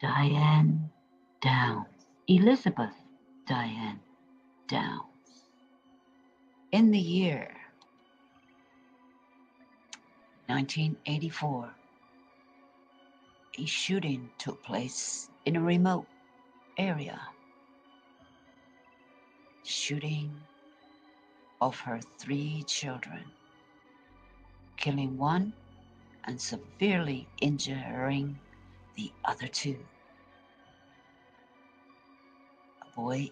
Diane Downs, Elizabeth Diane Downs. In the year 1984, a shooting took place in a remote area. Shooting of her 3 children, killing one and severely injuring the other 2. A boy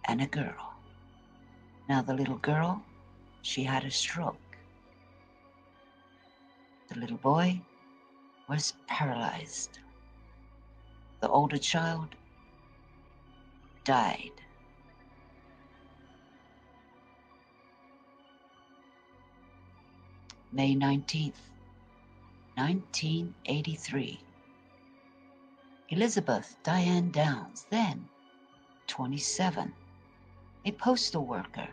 and a girl. Now the little girl, she had a stroke. The little boy was paralyzed. The older child died. May 19th, 1983. Elizabeth Diane Downs, then 27, a postal worker,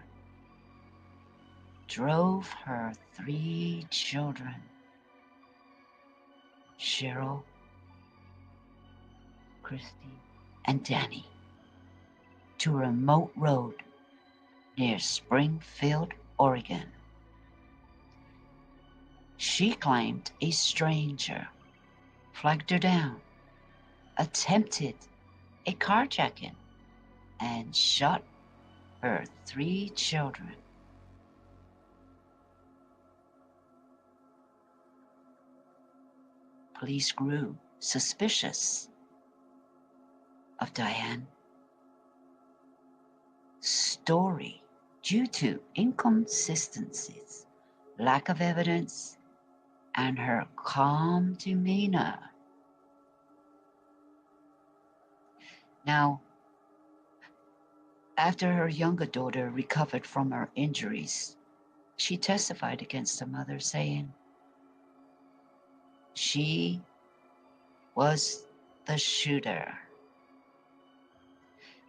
drove her 3 children, Cheryl, Christie, and Danny, to a remote road near Springfield, Oregon. She claimed a stranger flagged her down, attempted a carjacking, and shot her 3 children. Police grew suspicious of Diane's story due to inconsistencies, lack of evidence, and her calm demeanor. Now, after her younger daughter recovered from her injuries, she testified against her mother, saying she was the shooter.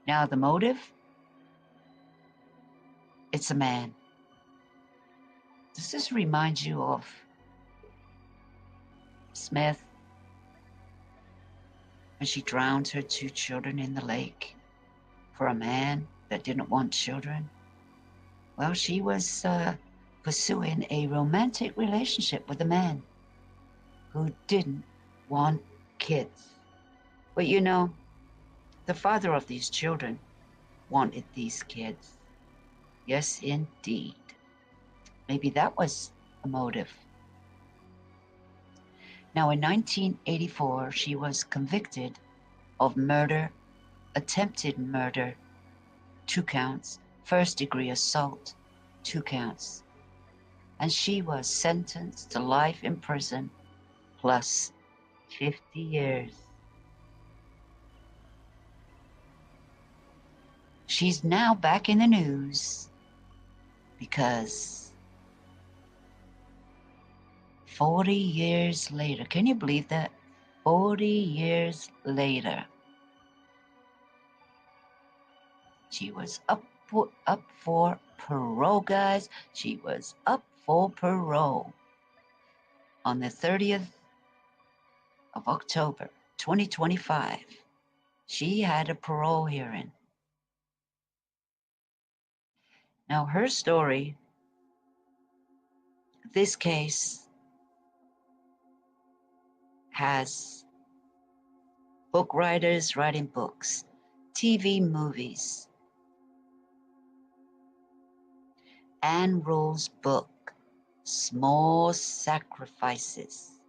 Now, the motive? It's a man. Does this remind you of Smith when she drowned her 2 children in the lake for a man that didn't want children? Well, she was pursuing a romantic relationship with a man who didn't want kids. But you know, the father of these children wanted these kids. Yes, indeed. Maybe that was a motive. Now, in 1984, she was convicted of murder, attempted murder, 2 counts, first-degree assault, 2 counts, and she was sentenced to life in prison plus 50 years. She's now back in the news because 40 years later, can you believe that? 40 years later, she was up for parole, guys. She was up for parole on the 30th of October, 2025. She had a parole hearing. Now, her story, this case has book writers writing books, TV movies, Anne Rule's book, Small Sacrifices.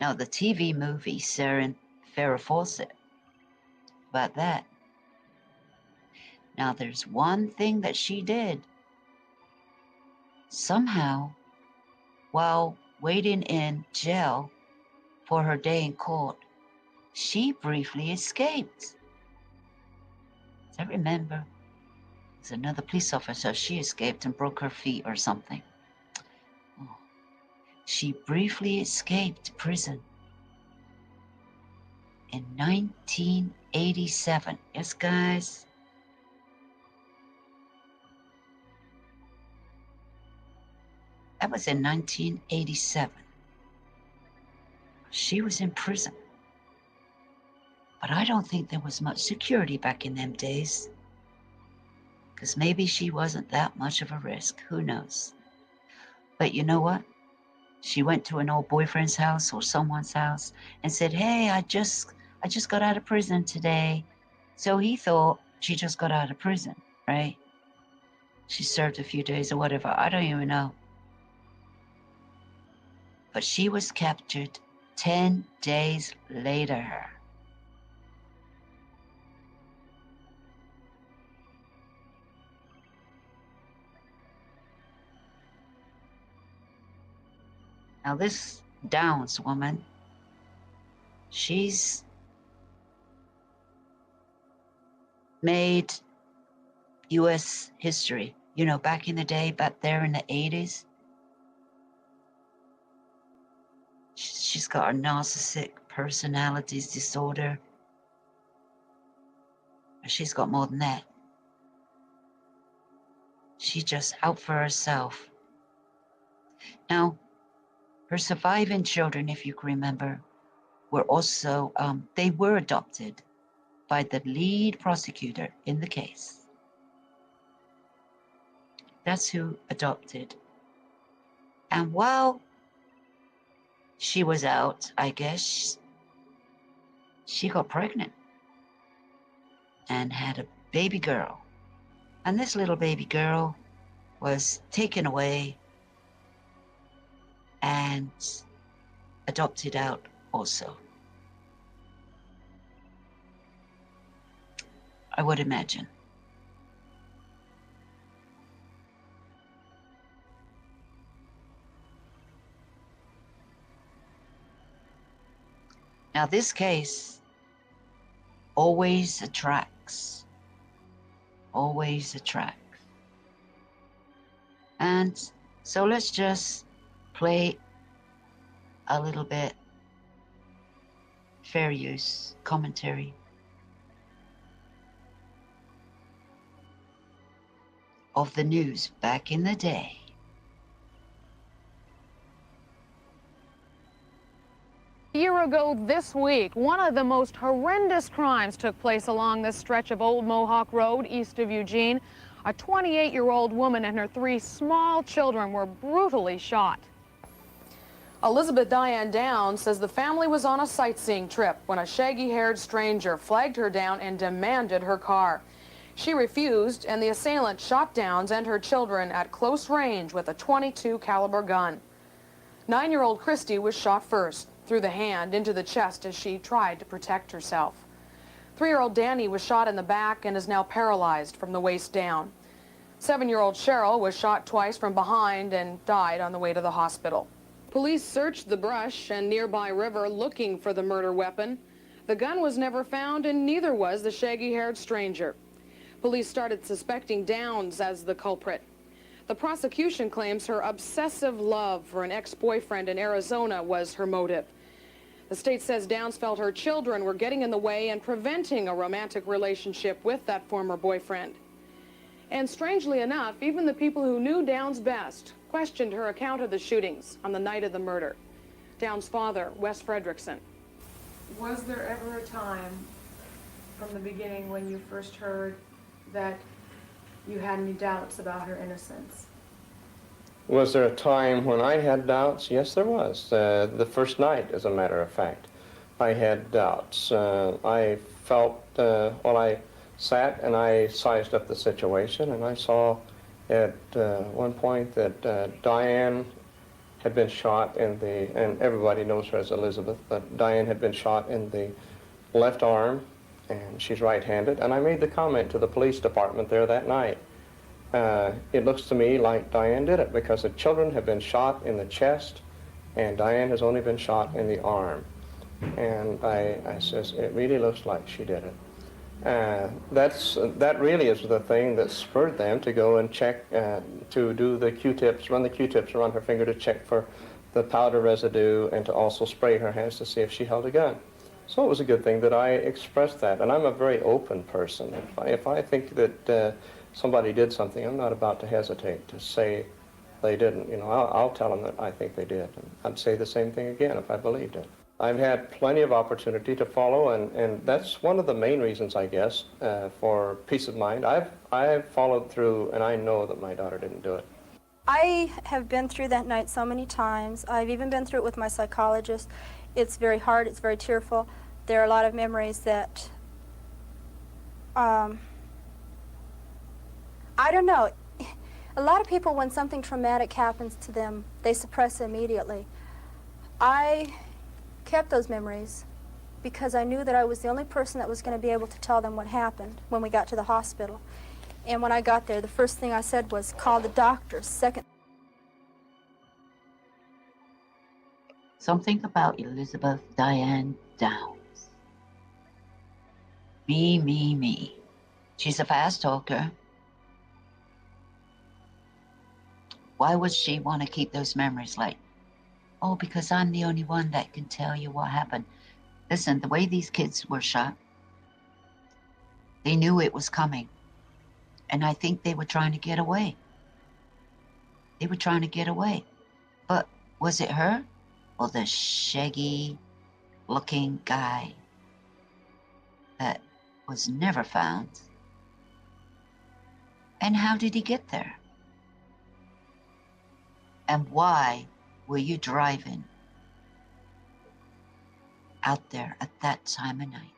Now, the TV movie, Farrah Fawcett, about that. Now, there's one thing that she did. Somehow, while waiting in jail for her day in court, she briefly escaped. I remember there's another police officer. She escaped and broke her feet or something. Oh. She briefly escaped prison in 1987. Yes, guys. That was in 1987. She was in prison. But I don't think there was much security back in them days. Because maybe she wasn't that much of a risk. Who knows? But you know what? She went to an old boyfriend's house or someone's house and said, hey, I just got out of prison today. So he thought she just got out of prison, right? She served a few days or whatever. I don't even know. But she was captured 10 days later. Now this Downs woman, she's made U.S. history. You know, back in the day, back there in the 80s, she's got a narcissistic personalities disorder. She's got more than that. She's just out for herself. Now, her surviving children, if you can remember, were also, they were adopted by the lead prosecutor in the case. That's who adopted. And while she was out, I guess, she got pregnant and had a baby girl. And this little baby girl was taken away and adopted out also, I would imagine. Now this case always attracts. And so let's just play a little bit fair use commentary of the news back in the day. A year ago this week, one of the most horrendous crimes took place along this stretch of Old Mohawk Road east of Eugene. A 28-year-old woman and her 3 small children were brutally shot. Elizabeth Diane Downs says the family was on a sightseeing trip when a shaggy-haired stranger flagged her down and demanded her car. She refused, and the assailant shot Downs and her children at close range with a .22 caliber gun. 9-year-old Christie was shot first, through the hand into the chest as she tried to protect herself. 3-year-old Danny was shot in the back and is now paralyzed from the waist down. 7-year-old Cheryl was shot twice from behind and died on the way to the hospital. Police searched the brush and nearby river looking for the murder weapon. The gun was never found, and neither was the shaggy-haired stranger. Police started suspecting Downs as the culprit. The prosecution claims her obsessive love for an ex-boyfriend in Arizona was her motive. The state says Downs felt her children were getting in the way and preventing a romantic relationship with that former boyfriend. And strangely enough, even the people who knew Downs best questioned her account of the shootings on the night of the murder. Downs' father, Wes Fredrickson. Was there ever a time from the beginning when you first heard that you had any doubts about her innocence? Was there a time when I had doubts? Yes, there was. The first night, as a matter of fact, I had doubts. I felt, well, I sat and I sized up the situation, and I saw at one point that Diane had been shot in the, and everybody knows her as Elizabeth, but Diane had been shot in the left arm, and she's right-handed, and I made the comment to the police department there that night. It looks to me like Diane did it, because the children have been shot in the chest, and Diane has only been shot in the arm. And I says, it really looks like she did it. That really is the thing that spurred them to go and check, to do the Q-tips, run the Q-tips around her finger to check for the powder residue, and to also spray her hands to see if she held a gun. So it was a good thing that I expressed that, and I'm a very open person. If I think that somebody did something, I'm not about to hesitate to say they didn't. You know, I'll tell them that I think they did, and I'd say the same thing again if I believed it. I've had plenty of opportunity to follow, and that's one of the main reasons, I guess, for peace of mind. I've followed through, and I know that my daughter didn't do it. I have been through that night so many times. I've even been through it with my psychologist. It's very hard, it's very tearful. There are a lot of memories that, I don't know. A lot of people, when something traumatic happens to them, they suppress it immediately. I kept those memories because I knew that I was the only person that was going to be able to tell them what happened when we got to the hospital. And when I got there, the first thing I said was, call the doctors. Second. Something about Elizabeth Diane Downs. Me. She's a fast talker. Why would she want to keep those memories like, oh, because I'm the only one that can tell you what happened. Listen, the way these kids were shot, they knew it was coming. And I think they were trying to get away. They were trying to get away. But was it her or the shaggy looking guy that was never found? And how did he get there? And why were you driving out there at that time of night?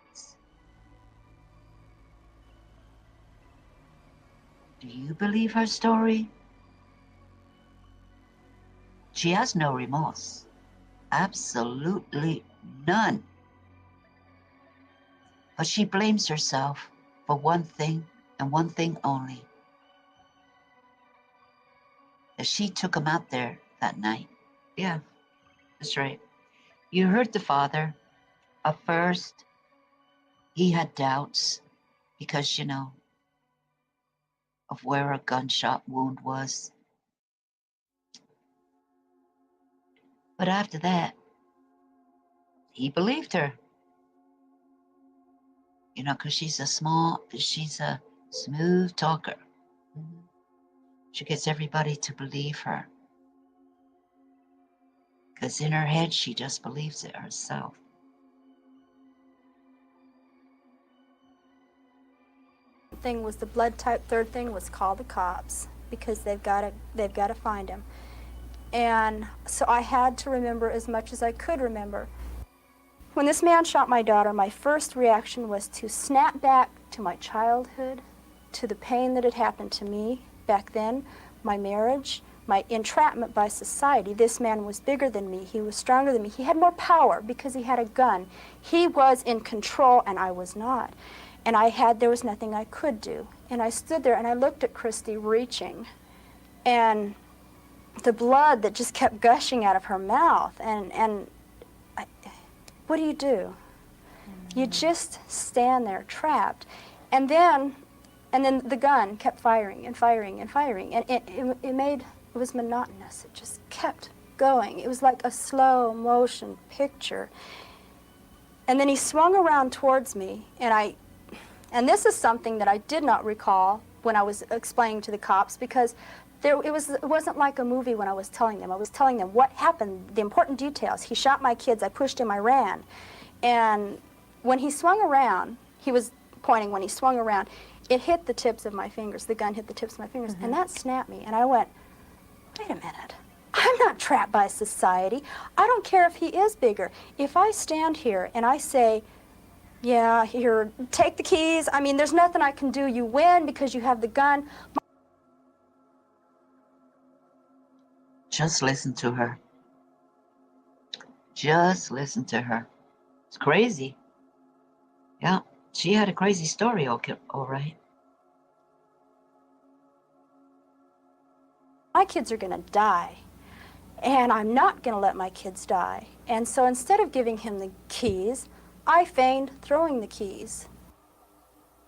Do you believe her story? She has no remorse. Absolutely none. But she blames herself for one thing and one thing only. That she took him out there that night. Yeah, that's right. You heard the father. At first, he had doubts because, you know, of where a gunshot wound was. But after that, he believed her. You know, because she's a smooth talker. She gets everybody to believe her. Because in her head, she just believes it herself. Thing was the blood type. Third thing was call the cops because they've got to find him. And so I had to remember as much as I could remember. When this man shot my daughter, my first reaction was to snap back to my childhood, to the pain that had happened to me back then, my marriage, my entrapment by society. This man was bigger than me. He was stronger than me. He had more power because he had a gun. He was in control and I was not. And there was nothing I could do. And I stood there and I looked at Christie reaching, and the blood that just kept gushing out of her mouth. What do? Mm-hmm. You just stand there trapped. And then the gun kept firing and firing and firing. And it was monotonous. It just kept going. It was like a slow motion picture. And then he swung around towards me, and this is something that I did not recall when I was explaining to the cops, because it wasn't like a movie when I was telling them. I was telling them what happened, the important details. He shot my kids, I pushed him, I ran. And when he swung around, he was pointing, when he swung around, it hit the tips of my fingers. The gun hit the tips of my fingers, and that snapped me. And I went, wait a minute. I'm not trapped by society. I don't care if he is bigger. If I stand here and I say, yeah, here, take the keys. I mean, there's nothing I can do. You win because you have the gun. Just listen to her. Just listen to her. It's crazy. Yeah, she had a crazy story, okay, all right. My kids are going to die, and I'm not going to let my kids die. And so instead of giving him the keys, I feigned throwing the keys.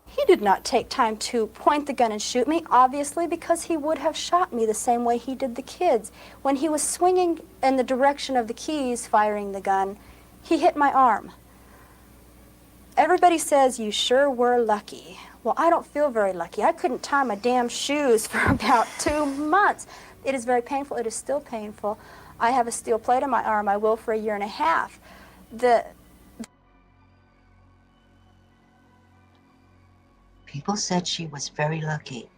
He did not take time to point the gun and shoot me, obviously, because he would have shot me the same way he did the kids. When he was swinging in the direction of the keys, firing the gun, he hit my arm. Everybody says, you sure were lucky. Well, I don't feel very lucky. I couldn't tie my damn shoes for about 2 months. It is very painful. It is still painful. I have a steel plate on my arm. I will for 1.5 years. People said she was very lucky.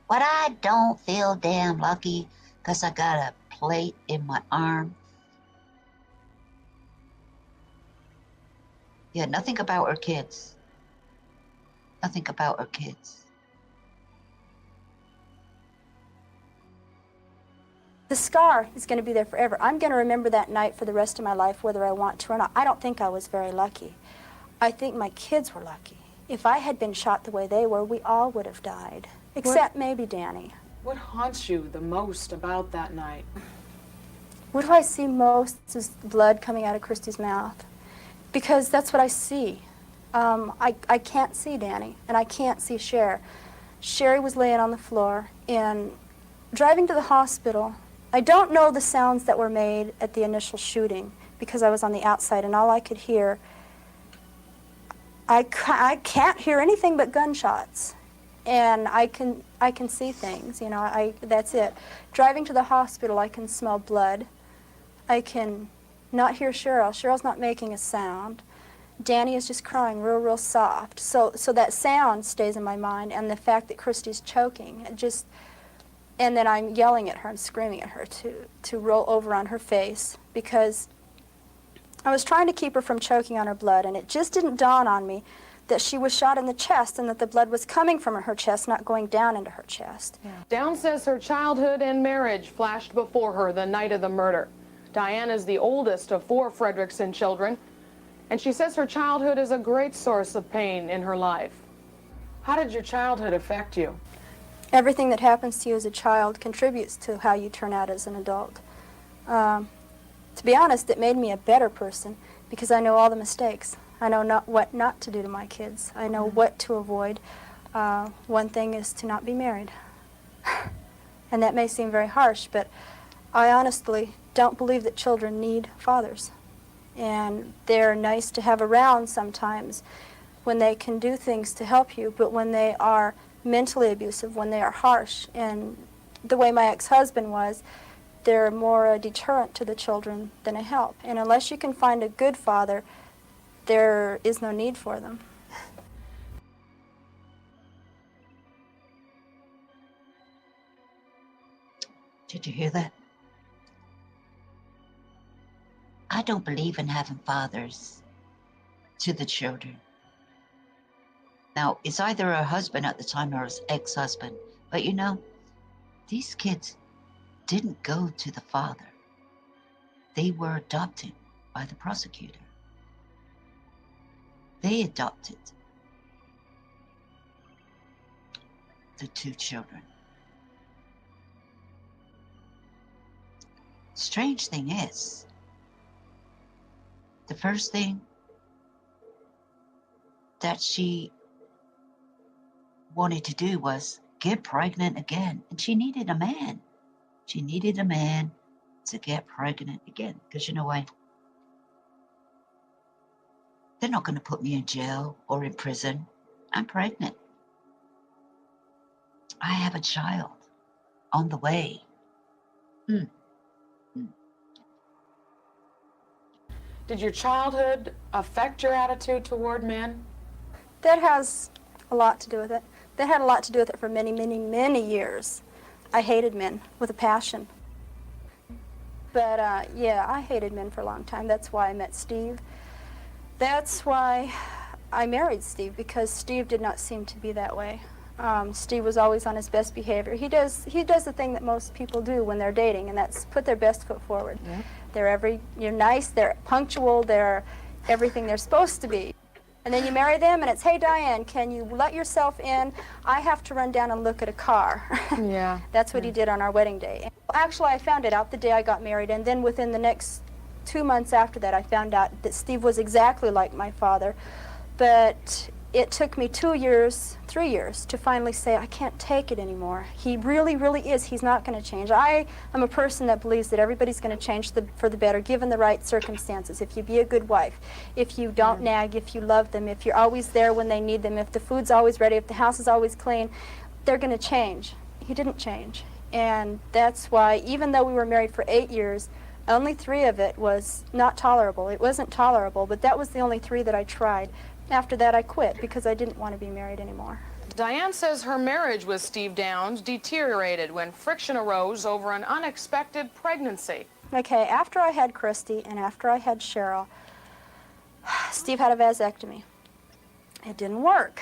But I don't feel damn lucky because I got a plate in my arm. Yeah, nothing about her kids. Nothing about her kids. The scar is going to be there forever. I'm going to remember that night for the rest of my life, whether I want to or not. I don't think I was very lucky. I think my kids were lucky. If I had been shot the way they were, we all would have died, except maybe Danny. What haunts you the most about that night? What do I see most is blood coming out of Christie's mouth, because that's what I see. I can't see Danny, and I can't see Cher. Sherry was laying on the floor, and driving to the hospital, I don't know the sounds that were made at the initial shooting because I was on the outside, and all I could hear, I can't hear anything but gunshots, and I can see things, you know, that's it. Driving to the hospital, I can smell blood. I can not hear Cheryl. Cheryl's not making a sound. Danny is just crying real soft. So that sound stays in my mind, and the fact that Christie's choking, and then I'm yelling at her and screaming at her to roll over on her face, because I was trying to keep her from choking on her blood, and it just didn't dawn on me that she was shot in the chest and that the blood was coming from her chest, not going down into her chest. Yeah. Downs says her childhood and marriage flashed before her the night of the murder. Diane is the oldest of 4 Frederickson children, and she says her childhood is a great source of pain in her life. How did your childhood affect you? Everything that happens to you as a child contributes to how you turn out as an adult. To be honest, it made me a better person because I know all the mistakes. I know what not to do to my kids. I know what to avoid. One thing is to not be married. And that may seem very harsh, but I honestly don't believe that children need fathers. And they're nice to have around sometimes when they can do things to help you, but when they are mentally abusive, when they are harsh, and the way my ex-husband was, they're more a deterrent to the children than a help. And unless you can find a good father, there is no need for them. Did you hear that? I don't believe in having fathers to the children. Now, it's either her husband at the time or his ex-husband. But you know, these kids didn't go to the father. They were adopted by the prosecutor. They adopted the 2 children. Strange thing is, the first thing that she wanted to do was get pregnant again. And she needed a man. She needed a man to get pregnant again. Because you know why? They're not going to put me in jail or in prison. I'm pregnant. I have a child on the way. Did your childhood affect your attitude toward men? That has a lot to do with it. That had a lot to do with it for many years. I hated men with a passion. But yeah, I hated men for a long time. That's why I met Steve. That's why I married Steve, because Steve did not seem to be that way. Steve was always on his best behavior. He does the thing that most people do when they're dating, and that's put their best foot forward. Yeah. You're nice, they're punctual, they're everything they're supposed to be. And then you marry them, and it's, hey, Diane, can you let yourself in? I have to run down and look at a car. Yeah. That's what he did on our wedding day. Actually, I found it out the day I got married, and then within the next 2 months after that, I found out that Steve was exactly like my father. But it took me 2 years, 3 years, to finally say, I can't take it anymore. He really is. He's not going to change. I am a person that believes that everybody's going to change for the better, given the right circumstances. If you be a good wife, if you don't nag, if you love them, if you're always there when they need them, if the food's always ready, if the house is always clean, they're going to change. He didn't change. And that's why, even though we were married for 8 years, Only 3 of it was not tolerable. It wasn't tolerable, but that was the only 3 that I tried. After that, I quit because I didn't want to be married anymore. Diane says her marriage with Steve Downs deteriorated when friction arose over an unexpected pregnancy. Okay, after I had Christie and after I had Cheryl, Steve had a vasectomy. It didn't work.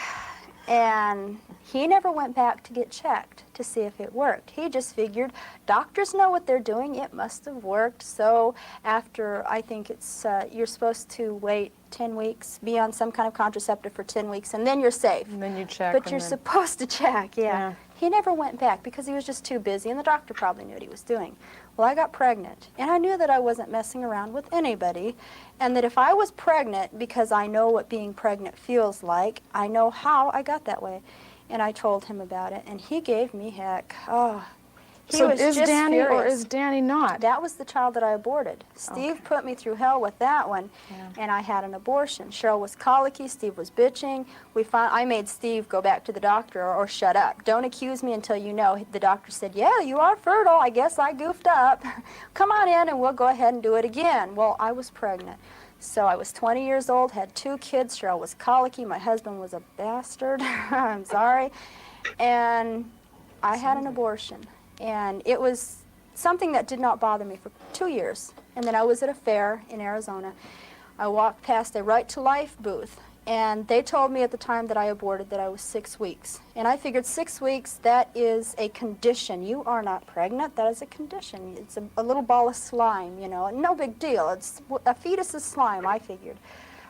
And he never went back to get checked to see if it worked. He just figured, doctors know what they're doing, it must have worked. So after, I think it's, you're supposed to wait 10 weeks, be on some kind of contraceptive for 10 weeks, and then you're safe. And then you check. But you're supposed to check, yeah. He never went back because he was just too busy, and the doctor probably knew what he was doing. Well, I got pregnant, and I knew that I wasn't messing around with anybody, and that if I was pregnant, because I know what being pregnant feels like, I know how I got that way. And I told him about it, and he gave me heck. Oh, he was is just Danny furious. or is Danny not? That was the child that I aborted. Steve put me through hell with that one, and I had an abortion. Cheryl was colicky, Steve was bitching. I made Steve go back to the doctor or shut up. Don't accuse me until you know. The doctor said, yeah, you are fertile. I guess I goofed up. Come on in and we'll go ahead and do it again. Well, I was pregnant. So I was 20 years old, had 2 kids. Cheryl was colicky. My husband was a bastard. I'm sorry. And I had an abortion. And it was something that did not bother me for 2 years. And then I was at a fair in Arizona. I walked past a Right to Life booth, and they told me at the time that I aborted that I was 6 weeks. And I figured 6 weeks, that is a condition. You are not pregnant, that is a condition. It's a little ball of slime, you know, no big deal. It's a fetus is slime, I figured.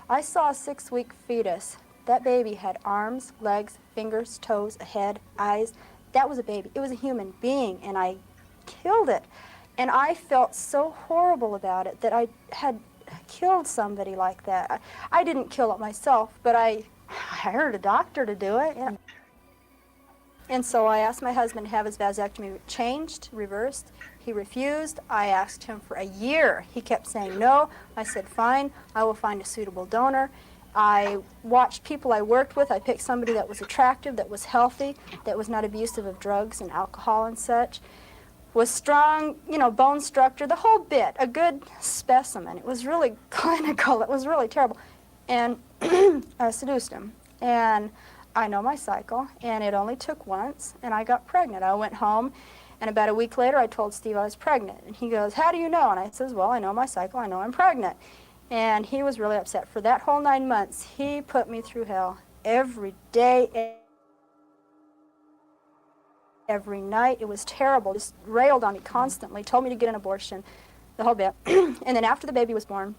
I saw a 6-week fetus. That baby had arms, legs, fingers, toes, a head, eyes. That was a baby. It was a human being, and I killed it. And I felt so horrible about it that I had killed somebody like that. I didn't kill it myself, but I hired a doctor to do it. Yeah. And so I asked my husband to have his vasectomy changed, reversed. He refused. I asked him for a year. He kept saying no. I said, fine, I will find a suitable donor. I watched people I worked with. I picked somebody that was attractive, that was healthy, that was not abusive of drugs and alcohol and such, was strong, you know, bone structure, the whole bit, a good specimen. It was really clinical. It was really terrible. And I seduced him. And I know my cycle, and it only took once, and I got pregnant. I went home, and about a week later, I told Steve I was pregnant. And he goes, how do you know? And I says, well, I know my cycle. I know I'm pregnant. And he was really upset. For that whole 9 months, he put me through hell every day, every night. It was terrible. Just railed on me constantly, told me to get an abortion, the whole bit. And then after the baby was born,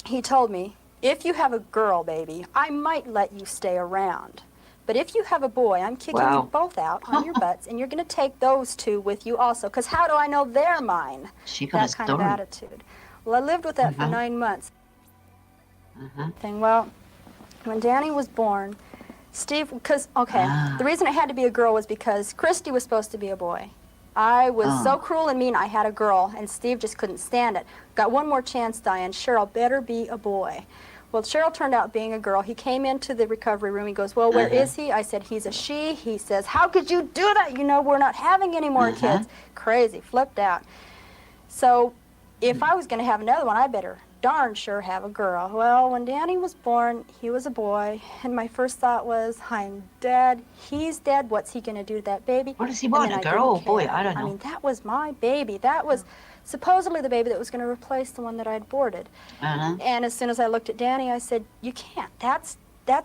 he told me, if you have a girl baby, I might let you stay around. But if you have a boy, I'm kicking you both out on your butts, and you're going to take those 2 with you also, because how do I know they're mine? That kind of attitude. Well, I lived with that for 9 months. Well, when Danny was born, Steve, because, the reason it had to be a girl was because Christie was supposed to be a boy. I was so cruel and mean, I had a girl, and Steve just couldn't stand it. Got one more chance, Diane. Cheryl better be a boy. Well, Cheryl turned out being a girl. He came into the recovery room. He goes, well, where is he? I said, he's a she. He says, how could you do that? You know, we're not having any more kids. Crazy, flipped out. So if I was going to have another one, I better darn sure have a girl. Well, when Danny was born, he was a boy, and my first thought was, I'm dead. He's dead. What's he going to do to that baby? What does he want, a girl or boy? I don't know. I mean, that was my baby. That was supposedly the baby that was going to replace the one that I'd aborted. And as soon as I looked at Danny, I said, you can't. That's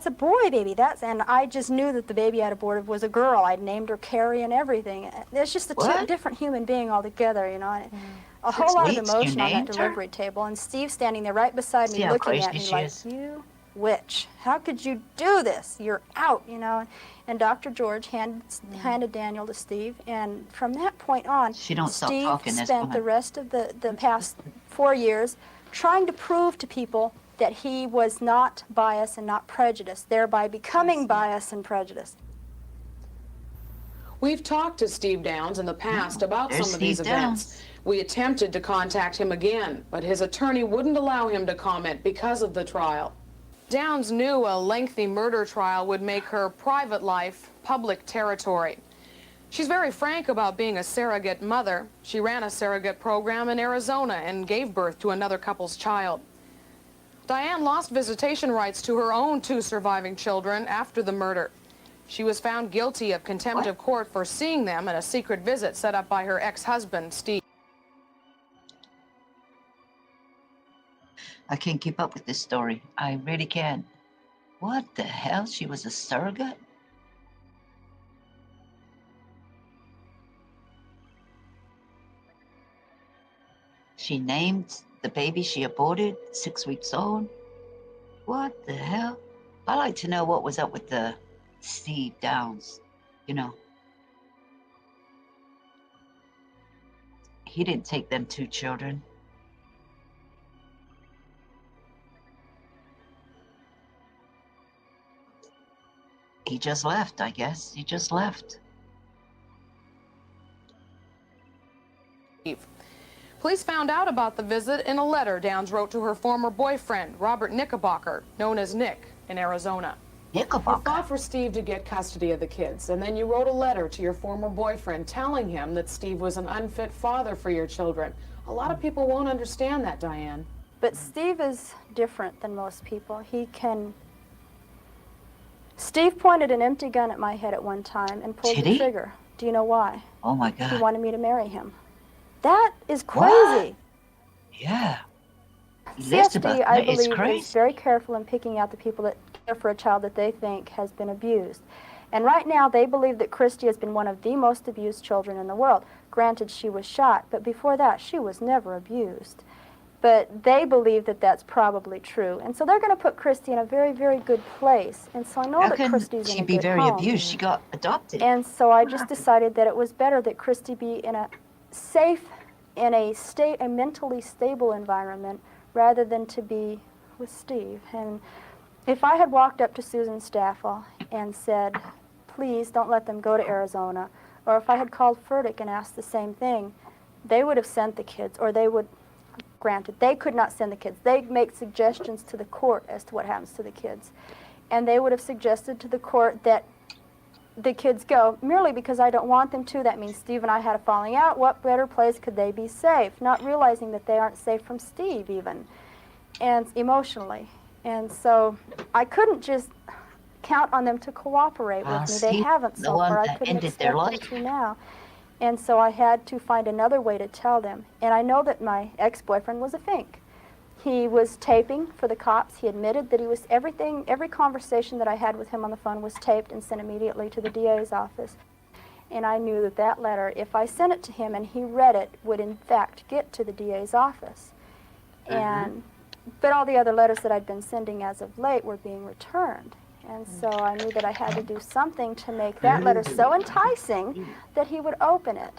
a boy baby. And I just knew that the baby I'd aborted was a girl. I'd named her Carrie and everything. There's just a different human being altogether, you know. And a whole lot of emotion on that delivery table, and Steve standing there right beside me looking at me like, you witch, how could you do this? You're out, you know. And Dr. George handed Daniel to Steve, and from that point on, Steve spent the rest of the past 4 years trying to prove to people that he was not biased and not prejudiced, thereby becoming biased and prejudiced. We've talked to Steve Downs in the past about some of these events. We attempted to contact him again, but his attorney wouldn't allow him to comment because of the trial. Downs knew a lengthy murder trial would make her private life public territory. She's very frank about being a surrogate mother. She ran a surrogate program in Arizona and gave birth to another couple's child. Diane lost visitation rights to her own 2 surviving children after the murder. She was found guilty of contempt of court for seeing them at a secret visit set up by her ex-husband, Steve. I can't keep up with this story. I really can't. What the hell? She was a surrogate? She named the baby she aborted 6 weeks old? What the hell? I'd like to know what was up with the Steve Downs, you know. He didn't take them 2 children. He just left, I guess. He just left. Police found out about the visit in a letter Downs wrote to her former boyfriend, Robert Knickerbocker, known as Nick, in Arizona. You Knickerbocker? fought for Steve to get custody of the kids, and then you wrote a letter to your former boyfriend telling him that Steve was an unfit father for your children. A lot of people won't understand that, Diane. But Steve is different than most people. Steve pointed an empty gun at my head at one time and pulled the trigger. Do you know why? Oh my God. He wanted me to marry him. That is crazy. What? Yeah. CSD, I it's believe, crazy. is very careful in picking out the people that care for a child that they think has been abused. And right now, they believe that Christie has been one of the most abused children in the world. Granted, she was shot, but before that, she was never abused. But they believe that that's probably true. And so they're going to put Christie in a very, very good place. And so I know How that can Christie's she in a be good very home. abused? She got adopted. And so I just decided that it was better that Christie be in a safe, in a mentally stable environment rather than to be with Steve. And if I had walked up to Susan Staffel and said, please don't let them go to Arizona, or if I had called Furtick and asked the same thing, they would have sent the kids, or they would, granted, they could not send the kids. They'd make suggestions to the court as to what happens to the kids. And they would have suggested to the court that the kids go merely because I don't want them to. That means Steve and I had a falling out. What better place could they be safe? Not realizing that they aren't safe from Steve even, and emotionally. And so I couldn't just count on them to cooperate with me. They haven't so far. I couldn't expect them to now. And so I had to find another way to tell them. And I know that my ex-boyfriend was a fink. He was taping for the cops. He admitted that he was every conversation that I had with him on the phone was taped and sent immediately to the DA's office. And I knew that that letter, if I sent it to him and he read it, would in fact get to the DA's office. But all the other letters that I'd been sending as of late were being returned. And so I knew that I had to do something to make that letter so enticing that he would open it.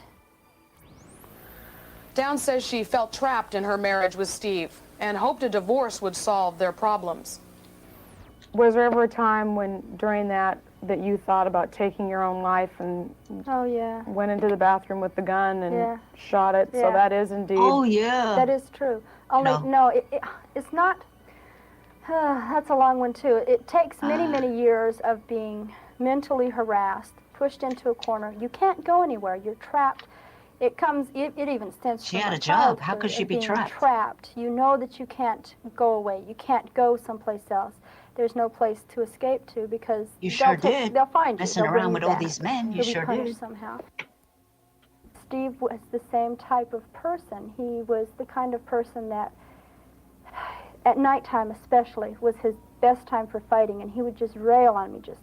Downs says she felt trapped in her marriage with Steve and hoped a divorce would solve their problems. Was there ever a time during that you thought about taking your own life and went into the bathroom with the gun and shot it? So that is indeed... Oh, yeah. That is true. Only, no, it's not... that's a long one, too. It takes many, many years of being mentally harassed, pushed into a corner. You can't go anywhere. You're trapped. It even stems from She had a job. How could she be trapped? You know that you can't go away. You can't go someplace else. There's no place to escape to because you sure did. They'll find you. Messing around with all these men, you sure did. Somehow. Steve was the same type of person. He was the kind of person that, at nighttime especially, was his best time for fighting, and he would just rail on me, just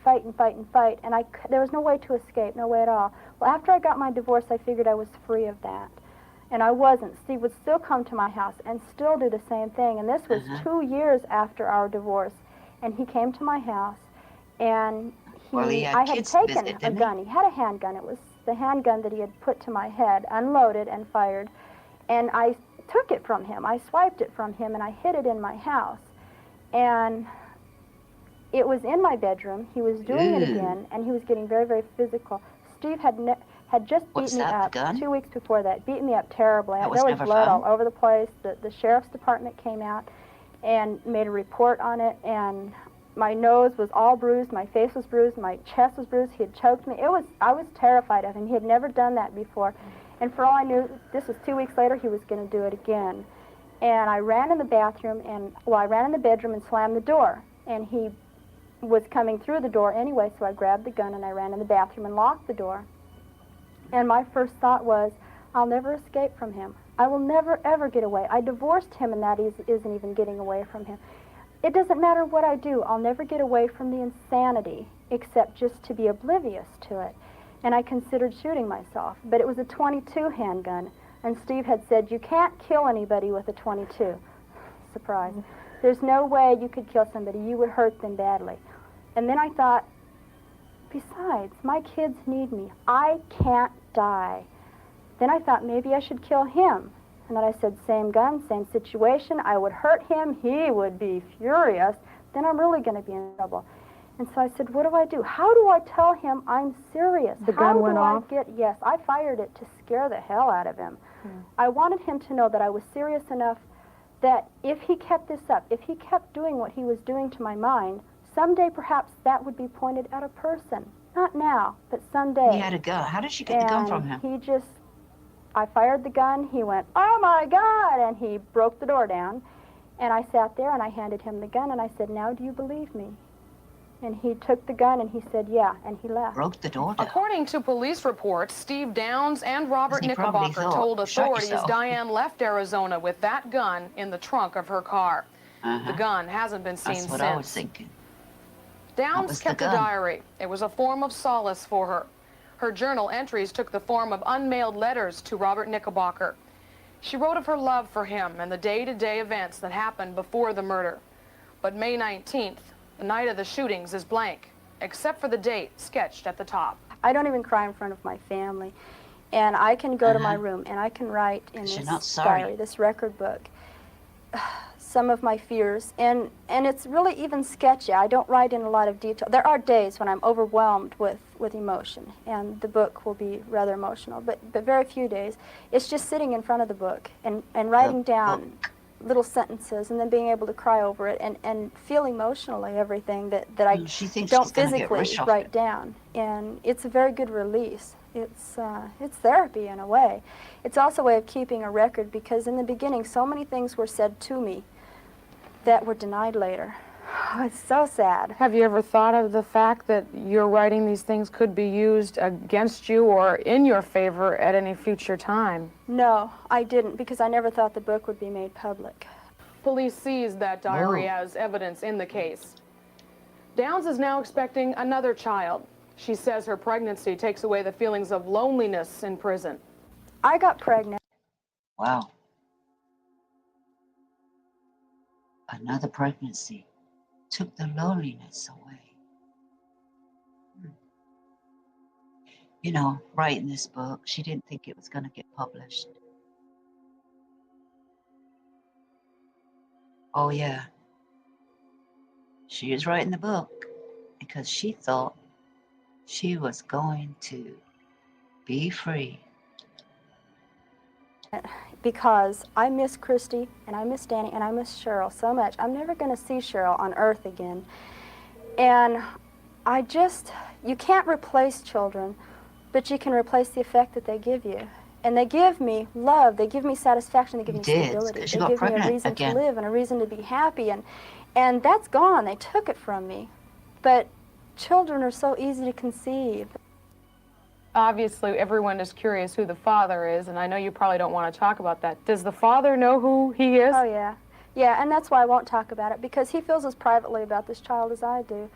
fight and fight and fight, and there was no way to escape, no way at all. Well, after I got my divorce, I figured I was free of that, and I wasn't. Steve would still come to my house and still do the same thing, and this was 2 years after our divorce, and he came to my house, and I had taken a gun. He had a handgun. It was the handgun that he had put to my head, unloaded and fired, and I took it from him. I swiped it from him, and I hid it in my house, and it was in my bedroom. He was doing it again, and he was getting very, very physical. Steve had just beaten me up 2 weeks before that, beaten me up terribly. There was blood all over the place. The sheriff's department came out and made a report on it, and my nose was all bruised, my face was bruised, my chest was bruised. He had choked me. I was terrified of him. He had never done that before. And for all I knew, this was 2 weeks later, he was going to do it again. And I ran in the bathroom, and, well, I ran in the bedroom and slammed the door. And he was coming through the door anyway, so I grabbed the gun and I ran in the bathroom and locked the door. And my first thought was, I'll never escape from him. I will never, ever get away. I divorced him, and that isn't even getting away from him. It doesn't matter what I do. I'll never get away from the insanity, except just to be oblivious to it. And I considered shooting myself, but it was a .22 handgun, and Steve had said, you can't kill anybody with a .22. Surprise. There's no way you could kill somebody. You would hurt them badly. And then I thought, besides, my kids need me. I can't die. Then I thought maybe I should kill him. And then I said, same gun, same situation. I would hurt him. He would be furious. Then I'm really going to be in trouble. And so I said, what do I do? How do I tell him I'm serious? The gun went off? Yes, I fired it to scare the hell out of him. I wanted him to know that I was serious enough that if he kept this up, if he kept doing what he was doing to my mind, someday perhaps that would be pointed at a person. Not now, but someday. He had a gun. How did she get the gun from him? I fired the gun, he went, oh my God, and he broke the door down. And I sat there and I handed him the gun and I said, now do you believe me? And he took the gun and he said, yeah, and he left. Broke the door down. According to police reports, Steve Downs and Robert Knickerbocker told authorities Diane left Arizona with that gun in the trunk of her car. The gun hasn't been seen since. That's what I was thinking. Downs kept a diary. It was a form of solace for her. Her journal entries took the form of unmailed letters to Robert Knickerbocker. She wrote of her love for him and the day-to-day events that happened before the murder. But May 19th, the night of the shootings, is blank, except for the date sketched at the top. I don't even cry in front of my family. And I can go to my room and I can write in this diary, this record book, some of my fears. And it's really even sketchy. I don't write in a lot of detail. There are days when I'm overwhelmed with emotion, and the book will be rather emotional, but very few days. It's just sitting in front of the book and writing down little sentences and then being able to cry over it and feel emotionally everything that I don't physically write down. And it's a very good release. It's therapy in a way. It's also a way of keeping a record, because in the beginning so many things were said to me that were denied later. Oh, it's so sad. Have you ever thought of the fact that your writing these things could be used against you or in your favor at any future time? No, I didn't, because I never thought the book would be made public. Police seized that diary as evidence in the case. Downs is now expecting another child. She says her pregnancy takes away the feelings of loneliness in prison. I got pregnant. Wow. Another pregnancy took the loneliness away. You know, writing this book, she didn't think it was going to get published. Oh yeah. She was writing the book because she thought she was going to be free. Because I miss Christie, and I miss Danny, and I miss Cheryl so much. I'm never going to see Cheryl on Earth again. And you can't replace children, but you can replace the effect that they give you. And they give me love, they give me satisfaction, they give me stability. They give me a reason to live and a reason to be happy. And that's gone. They took it from me. But children are so easy to conceive. Obviously, everyone is curious who the father is, and I know you probably don't want to talk about that. Does the father know who he is? Oh, yeah. Yeah, and that's why I won't talk about it, because he feels as privately about this child as I do.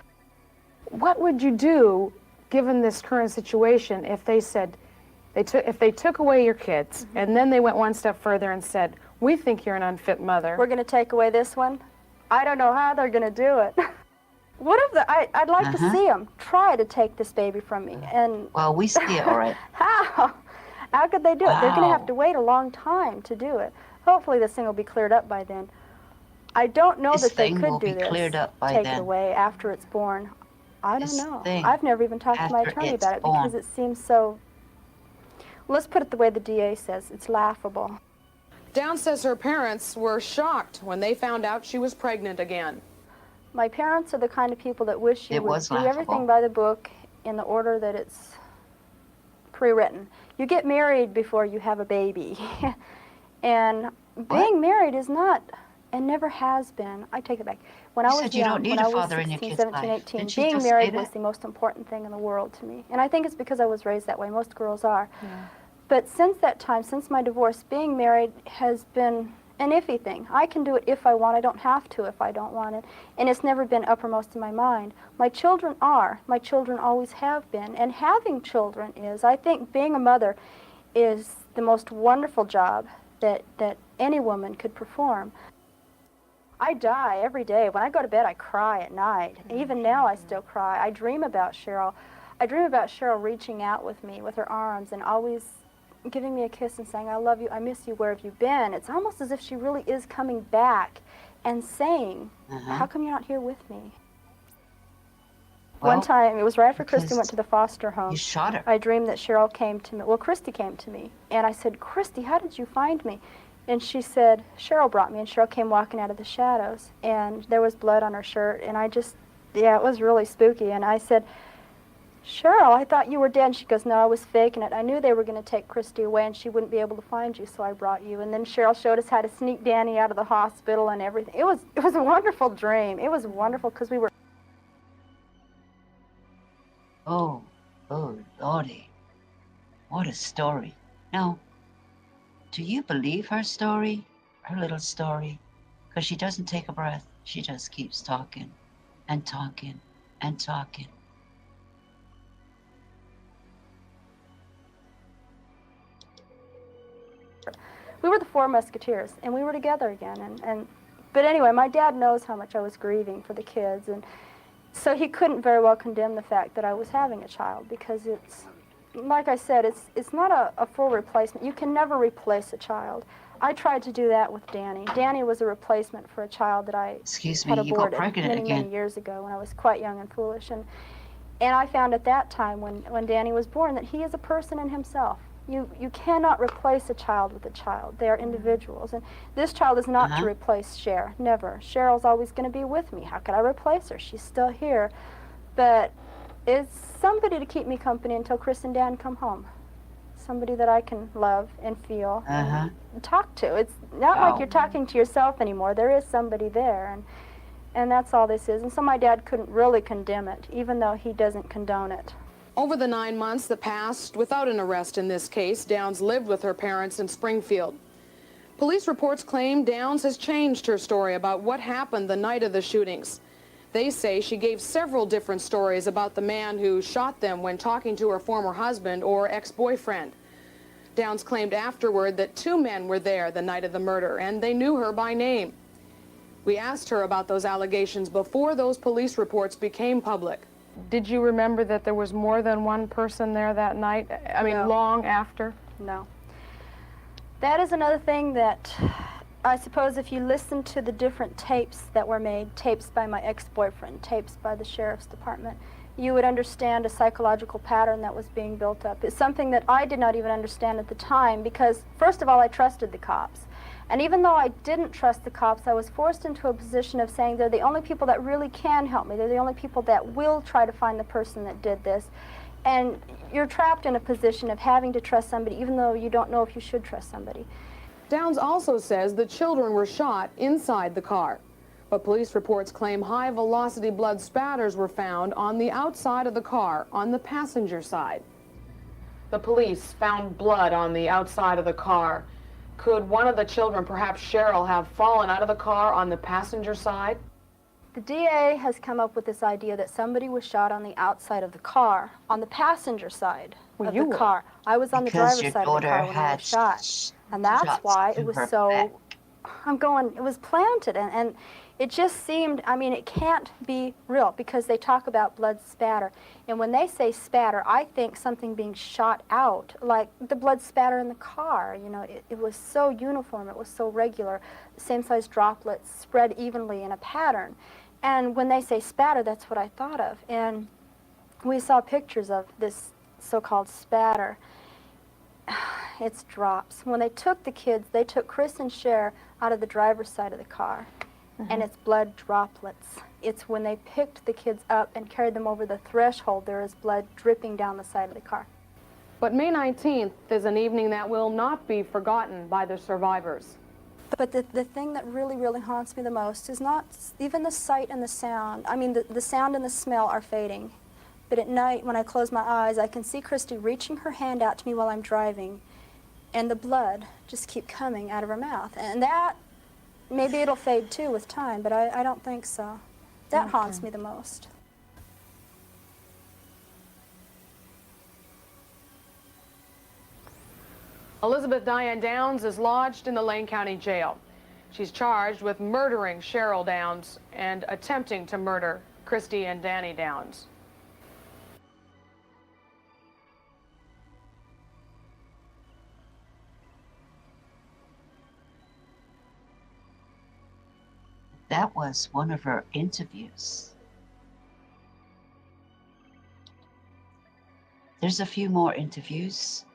What would you do, given this current situation, if they said, if they took away your kids, and then they went one step further and said, we think you're an unfit mother. We're going to take away this one? I don't know how they're going to do it. What if I'd like to see them try to take this baby from me. And well, we see it, all right. How? How could they do it? They're going to have to wait a long time to do it. Hopefully this thing will be cleared up by then. I don't know that they could do this, take it away after it's born. I don't know. I've never even talked to my attorney about it because it seems so, let's put it the way the DA says, it's laughable. Downs says her parents were shocked when they found out she was pregnant again. My parents are the kind of people that wish you It would was do everything laughable. by the book in the order that it's pre-written. You get married before you have a baby. And being married is not, and never has been, I take it back. When I You was said you young, don't need when a I was father in your 16, kid's 17, life. 18, Didn't you being just say married was that? the most important thing in the world to me. And I think it's because I was raised that way. Most girls are. Yeah. But since that time, since my divorce, being married has been an iffy thing. I can do it if I want. I don't have to if I don't want it. And it's never been uppermost in my mind. My children are. My children always have been. And having children is, I think being a mother is the most wonderful job that any woman could perform. I die every day. When I go to bed, I cry at night. Even now, I still cry. I dream about Cheryl. I dream about Cheryl reaching out with me with her arms and always giving me a kiss and saying, I love you, I miss you, where have you been? It's almost as if she really is coming back and saying, how come you're not here with me? Well, one time, it was right after Christie because went to the foster home. You shot her. I dreamed that Cheryl came to me. Well, Christie came to me. And I said, Christie, how did you find me? And she said, Cheryl brought me. And Cheryl came walking out of the shadows. And there was blood on her shirt. And I just, yeah, it was really spooky. And I said, Cheryl, I thought you were dead. And she goes, no, I was faking it. I knew they were going to take Christie away and she wouldn't be able to find you, so I brought you. And then Cheryl showed us how to sneak Danny out of the hospital and everything. It was a wonderful dream. It was wonderful because we were... Oh, Lordy. What a story. Now, do you believe her story? Her little story? Because she doesn't take a breath. She just keeps talking and talking and talking. We were the Four Musketeers, and we were together again. But anyway, my dad knows how much I was grieving for the kids, and so he couldn't very well condemn the fact that I was having a child, because it's, like I said, it's not a full replacement. You can never replace a child. I tried to do that with Danny. Danny was a replacement for a child that I had aborted many years ago when I was quite young and foolish. And I found at that time when Danny was born that he is a person in himself. You cannot replace a child with a child. They are individuals. And this child is not to replace Cher, never. Cheryl's always going to be with me. How could I replace her? She's still here. But it's somebody to keep me company until Chris and Dan come home. Somebody that I can love and feel and talk to. It's not like you're talking to yourself anymore. There is somebody there. And that's all this is. And so my dad couldn't really condemn it, even though he doesn't condone it. Over the 9 months that passed without an arrest in this case, Downs lived with her parents in Springfield. Police reports claim Downs has changed her story about what happened the night of the shootings. They say she gave several different stories about the man who shot them when talking to her former husband or ex-boyfriend. Downs claimed afterward that 2 men were there the night of the murder, and they knew her by name. We asked her about those allegations before those police reports became public. Did you remember that there was more than one person there that night? I mean, long after? No. That is another thing that I suppose if you listen to the different tapes that were made, tapes by my ex-boyfriend, tapes by the sheriff's department, you would understand a psychological pattern that was being built up. It's something that I did not even understand at the time because, first of all, I trusted the cops. And even though I didn't trust the cops, I was forced into a position of saying they're the only people that really can help me. They're the only people that will try to find the person that did this. And you're trapped in a position of having to trust somebody even though you don't know if you should trust somebody. Downs also says the children were shot inside the car. But police reports claim high-velocity blood spatters were found on the outside of the car, on the passenger side. The police found blood on the outside of the car. Could one of the children, perhaps Cheryl, have fallen out of the car on the passenger side? The DA has come up with this idea that somebody was shot on the outside of the car, on the passenger side of the car. I was on the driver's side of the car when I was shot. And that's why it was so, it was planted. And it just seemed, I mean, it can't be real because they talk about blood spatter. And when they say spatter, I think something being shot out, like the blood spatter in the car. You know, it was so uniform, it was so regular, same-size droplets spread evenly in a pattern. And when they say spatter, that's what I thought of. And we saw pictures of this so-called spatter. It's drops. When they took the kids, they took Chris and Cher out of the driver's side of the car. And it's blood droplets It's when they picked the kids up and carried them over the threshold, there is blood dripping down the side of the car. But May 19th is an evening that will not be forgotten by the survivors. But the thing that really, really haunts me the most is not even the sight and the sound. I mean, the sound and the smell are fading. But at night, when I close my eyes, I can see Christie reaching her hand out to me while I'm driving, and the blood just keep coming out of her mouth. And that, maybe it'll fade too with time, but I don't think so. That haunts me the most. Elizabeth Diane Downs is lodged in the Lane County Jail. She's charged with murdering Cheryl Downs and attempting to murder Christie and Danny Downs. That was one of her interviews. There's a few more interviews.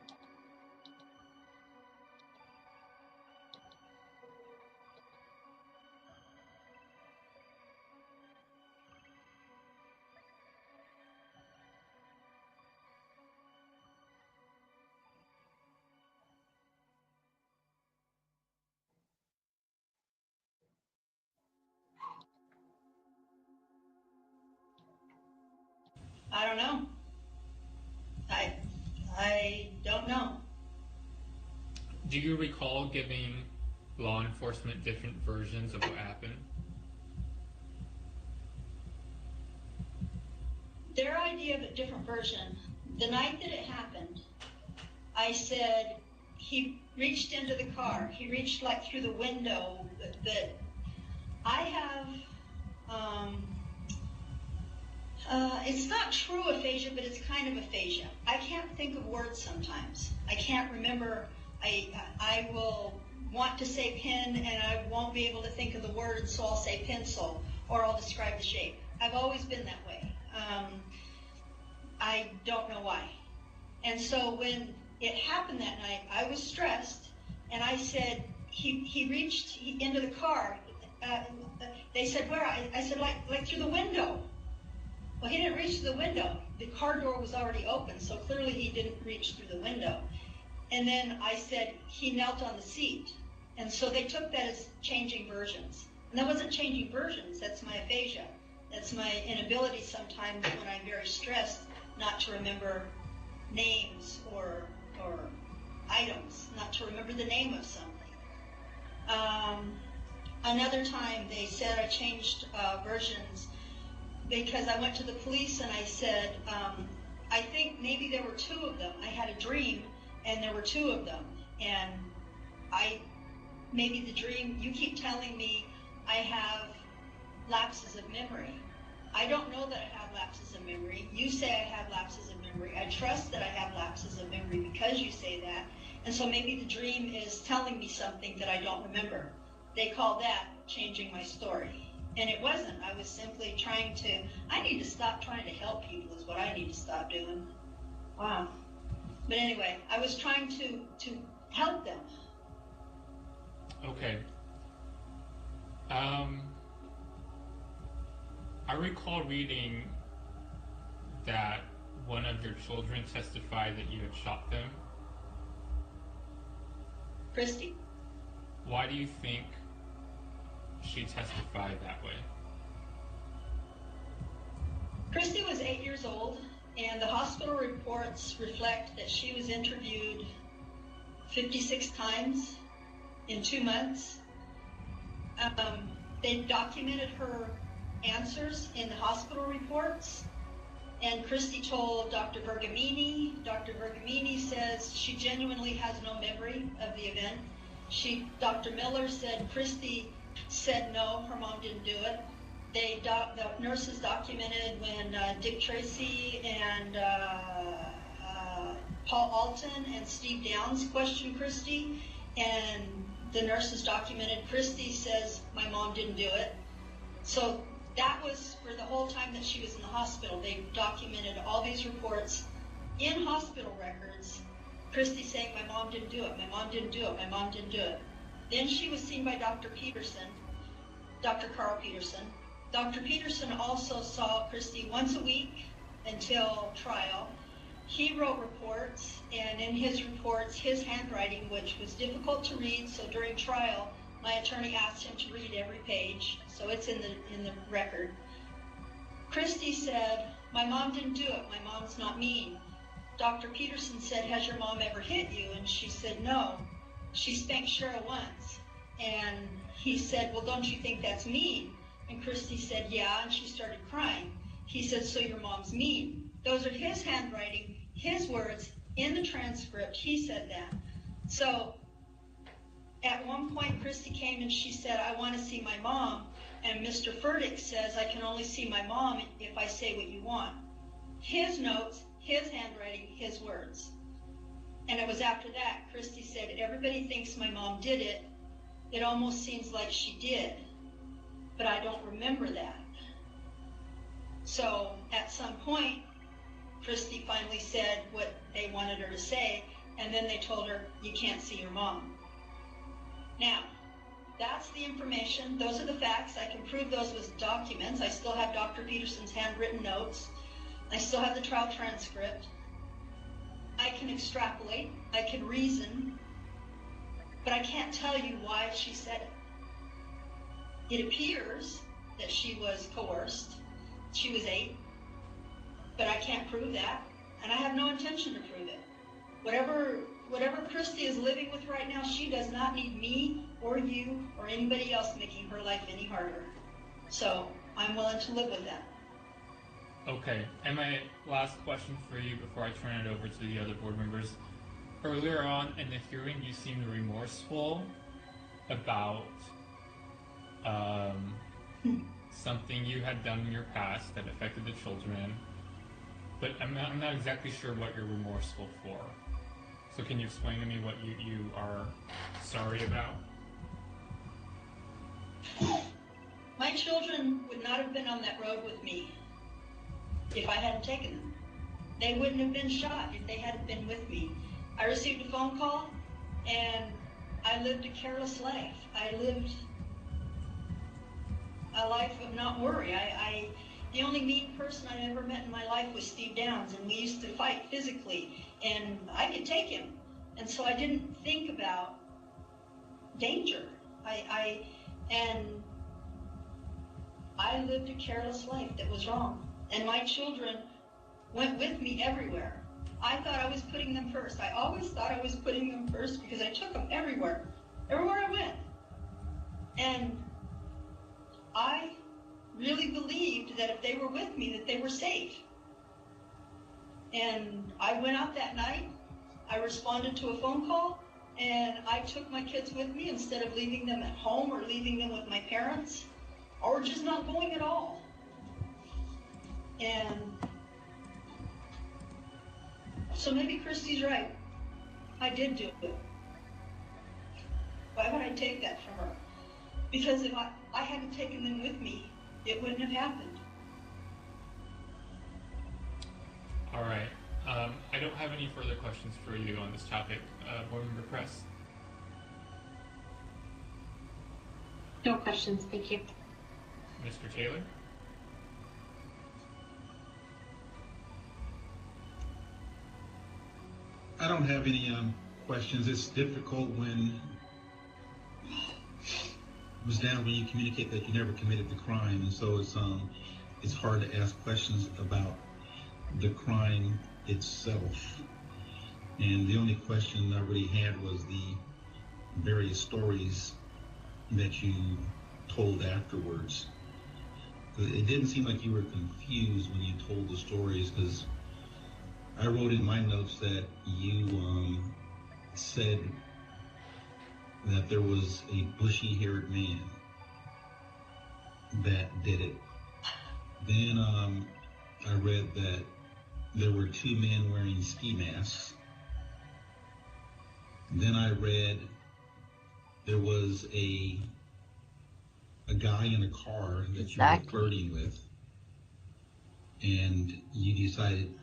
I don't know. I don't know. Do you recall giving law enforcement different versions of what happened? Their idea of a different version, the night that it happened, I said he reached into the car. He reached like through the window. That I have, it's not true aphasia, but it's kind of aphasia. I can't think of words sometimes. I can't remember. I will want to say pen and I won't be able to think of the word, so I'll say pencil or I'll describe the shape. I've always been that way. I don't know why. And so when it happened that night, I was stressed and I said, he reached into the car. They said, where? I said, like through the window. Well, he didn't reach through the window. The car door was already open, so clearly he didn't reach through the window. And then I said, he knelt on the seat. And so they took that as changing versions. And that wasn't changing versions, that's my aphasia. That's my inability sometimes when I'm very stressed not to remember names or items, not to remember the name of something. Another time they said I changed versions because I went to the police and I said, I think maybe there were two of them. I had a dream and there were two of them. And maybe the dream, you keep telling me I have lapses of memory. I don't know that I have lapses of memory. You say I have lapses of memory. I trust that I have lapses of memory because you say that. And so maybe the dream is telling me something that I don't remember. They call that changing my story. And it wasn't. I was simply trying to, I need to stop trying to help people is what I need to stop doing. Wow. But anyway, I was trying to help them. Okay. I recall reading that one of your children testified that you had shot them. Christie. Why do you think she testified that way? Christie was 8 years old, and the hospital reports reflect that she was interviewed 56 times in 2 months. They documented her answers in the hospital reports, and Christie told Dr. Bergamini. Dr. Bergamini says she genuinely has no memory of the event. Dr. Miller said Christie said no, her mom didn't do it. The nurses documented when Dick Tracy and Paul Alton and Steve Downs questioned Christie, and the nurses documented Christie says my mom didn't do it. So that was for the whole time that she was in the hospital. They documented all these reports in hospital records. Christie saying my mom didn't do it, my mom didn't do it, my mom didn't do it. Then she was seen by Dr. Peterson, Dr. Carl Peterson, Dr. Peterson also saw Christie once a week until trial. He wrote reports, and in his reports, his handwriting, which was difficult to read, so during trial, my attorney asked him to read every page, so it's in the record. Christie said, "My mom didn't do it. My mom's not mean." Dr. Peterson said, "Has your mom ever hit you?" And she said, "No. She spanked Cheryl once." And he said, "Well, don't you think that's mean?" And Christie said, "Yeah," and she started crying. He said, "So your mom's mean." Those are his handwriting, his words, in the transcript. He said that. So at one point, Christie came and she said, "I want to see my mom." And Mr. Furtick says, "I can only see my mom if I say what you want." His notes, his handwriting, his words. And it was after that, Christie said, "Everybody thinks my mom did it. It almost seems like she did, but I don't remember that." So at some point, Christie finally said what they wanted her to say, and then they told her, "You can't see your mom." Now, that's the information. Those are the facts. I can prove those with documents. I still have Dr. Peterson's handwritten notes. I still have the trial transcript. I can extrapolate. I can reason. But I can't tell you why she said it. It appears that she was coerced. She was 8. But I can't prove that. And I have no intention to prove it. Whatever Christie is living with right now, she does not need me or you or anybody else making her life any harder. So I'm willing to live with that. Okay, and my last question for you before I turn it over to the other board members. Earlier on in the hearing, you seemed remorseful about something you had done in your past that affected the children, but I'm not exactly sure what you're remorseful for. So can you explain to me what you are sorry about? My children would not have been on that road with me if I hadn't taken them. They wouldn't have been shot if they hadn't been with me. I received a phone call, and I lived a careless life. I lived a life of not worry. The only mean person I ever met in my life was Steve Downs, and we used to fight physically, and I could take him. And so I didn't think about danger. I lived a careless life that was wrong. And my children went with me everywhere. I thought I was putting them first. I always thought I was putting them first because I took them everywhere I went. And I really believed that if they were with me, that they were safe. And I went out that night, I responded to a phone call, and I took my kids with me instead of leaving them at home or leaving them with my parents, or just not going at all. And so maybe Christie's right. I did do it. Why would I take that from her? Because if I hadn't taken them with me, it wouldn't have happened. All right. I don't have any further questions for you on this topic. Board Member Press. No questions, thank you. Mr. Taylor. I don't have any questions. It's difficult when it was down when you communicate that you never committed the crime, and so it's hard to ask questions about the crime itself. And the only question I really had was the various stories that you told afterwards. It didn't seem like you were confused when you told the stories, because I wrote in my notes that you said that there was a bushy-haired man that did it. Then I read that there were 2 men wearing ski masks. Then I read there was a guy in a car that you were flirting with, and you decided,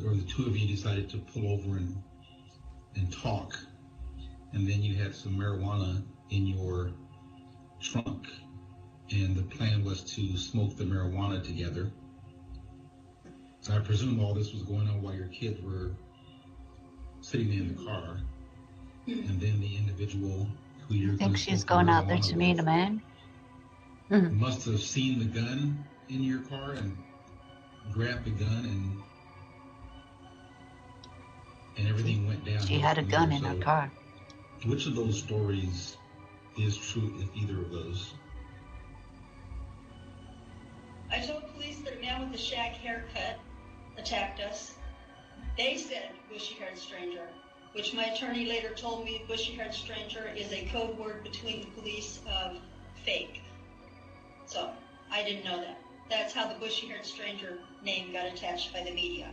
or the 2 of you decided to pull over and talk, and then you had some marijuana in your trunk, and the plan was to smoke the marijuana together. So I presume all this was going on while your kids were sitting in the car, and then the individual who you're I think she's smoke going the out there marijuana to meet a with man. must have seen the gun in your car and grabbed the gun, and everything went down. She had a gun in her car. Which of those stories is true, if either of those? I told police that a man with a shag haircut attacked us. They said bushy-haired stranger, which my attorney later told me bushy-haired stranger is a code word between the police of fake. So I didn't know that. That's how the bushy-haired stranger name got attached by the media.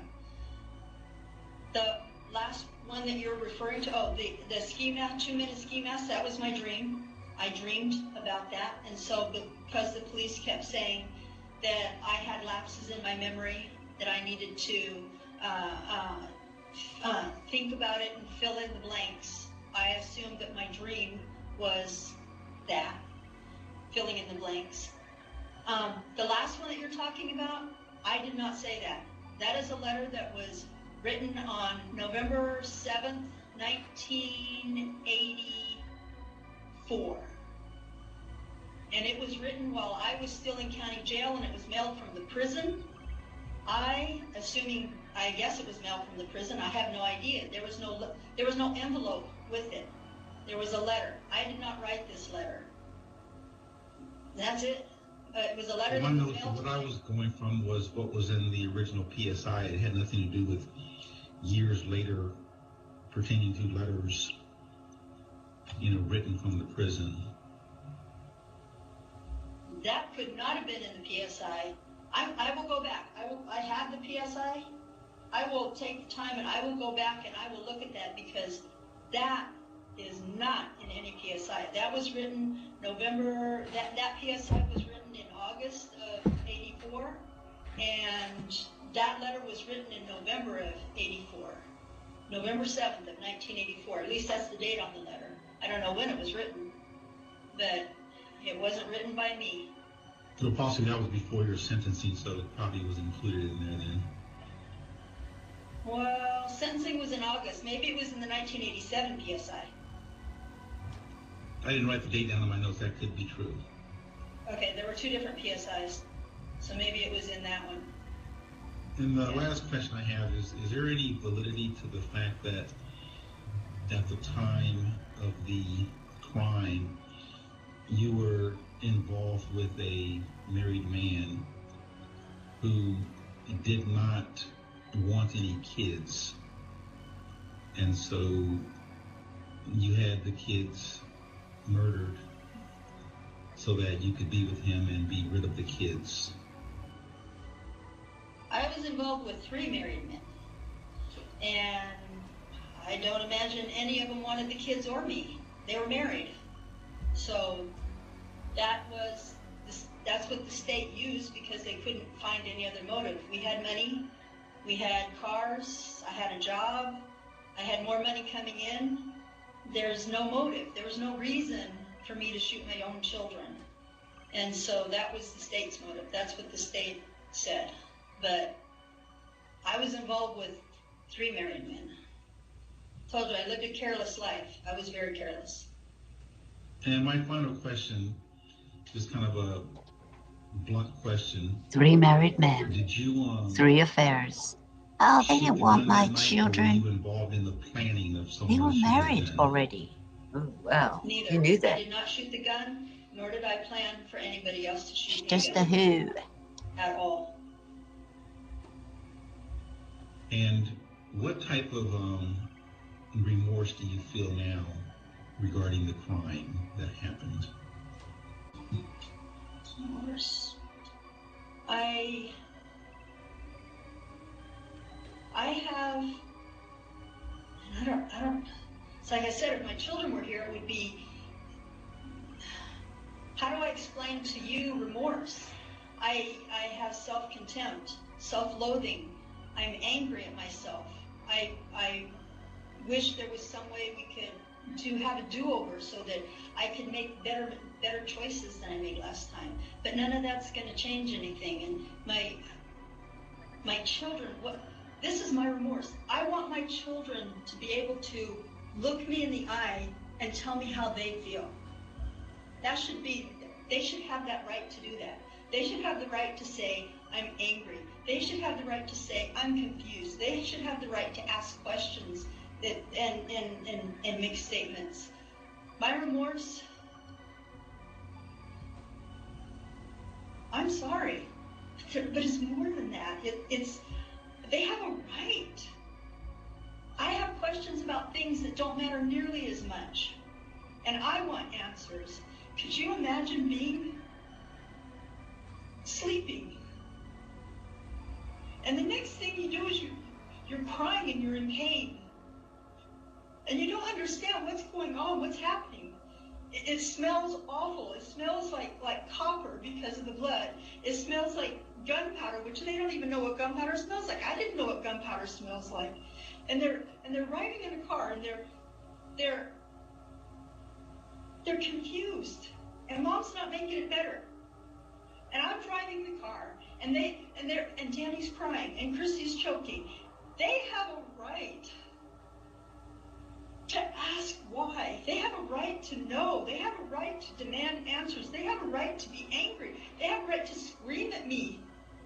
The last one that you're referring to, the ski mask, 2-minute ski mask, that was my dream. I dreamed about that, and so because the police kept saying that I had lapses in my memory, that I needed to think about it and fill in the blanks, I assumed that my dream was that, filling in the blanks. The last one that you're talking about, I did not say that. That is a letter that was written on November 7th, 1984. And it was written while I was still in county jail, and it was mailed from the prison. I guess it was mailed from the prison. I have no idea. There was no envelope with it. There was a letter. I did not write this letter. That's it. It was a letter that was mailed. What I was going from was what was in the original PSI. It had nothing to do with years later pertaining to letters, written from the prison. That could not have been in the PSI. I will go back. I have the PSI. I will take the time and I will go back and I will look at that, because that is not in any PSI. That was written November, that PSI was written in August of 84, and that letter was written in November of 84. November 7th of 1984. At least that's the date on the letter. I don't know when it was written, but it wasn't written by me. So possibly that was before your sentencing, so it probably was included in there then. Well, sentencing was in August. Maybe it was in the 1987 PSI. I didn't write the date down in my notes. That could be true. Okay, there were two different PSIs, so maybe it was in that one. And the last question I have is there any validity to the fact that at the time of the crime, you were involved with a married man who did not want any kids, and so you had the kids murdered so that you could be with him and be rid of the kids? I was involved with 3 married men, and I don't imagine any of them wanted the kids or me. They were married. So that's what the state used, because they couldn't find any other motive. We had money, we had cars, I had a job, I had more money coming in. There's no motive. There was no reason for me to shoot my own children. And so that was the state's motive. That's what the state said. But I was involved with 3 married men. Told you, I lived a careless life. I was very careless. And my final question, just kind of a blunt question. 3 married men. Did you 3 affairs. Oh, they didn't want my children. Were you involved in the planning of someone? They were married already. Oh, well, Neither. you knew that. I did not shoot the gun, nor did I plan for anybody else to shoot Just the a gun. who. At all. And what type of remorse do you feel now regarding the crime that happened? Remorse. I have, and I don't, it's like I said, if my children were here, it would be, how do I explain to you remorse? I have self-contempt, self-loathing. I'm angry at myself. I wish there was some way we could to have a do-over so that I can make better choices than I made last time. But none of that's going to change anything. And my children, this is my remorse. I want my children to be able to look me in the eye and tell me how they feel. They should have that right to do that. They should have the right to say, I'm angry. They should have the right to say, I'm confused. They should have the right to ask questions and make statements. My remorse, I'm sorry, but it's more than that. They have a right. I have questions about things that don't matter nearly as much, and I want answers. Could you imagine being sleeping, and the next thing you do is you're crying and you're in pain, and you don't understand what's going on, what's happening. It smells awful. It smells like copper because of the blood. It smells like gunpowder, which they don't even know what gunpowder smells like. I didn't know what gunpowder smells like. And they're riding in a car, and they're confused, and Mom's not making it better. And I'm driving the car, and Danny's crying, and Christie's choking. They have a right to ask why. They have a right to know. They have a right to demand answers. They have a right to be angry. They have a right to scream at me.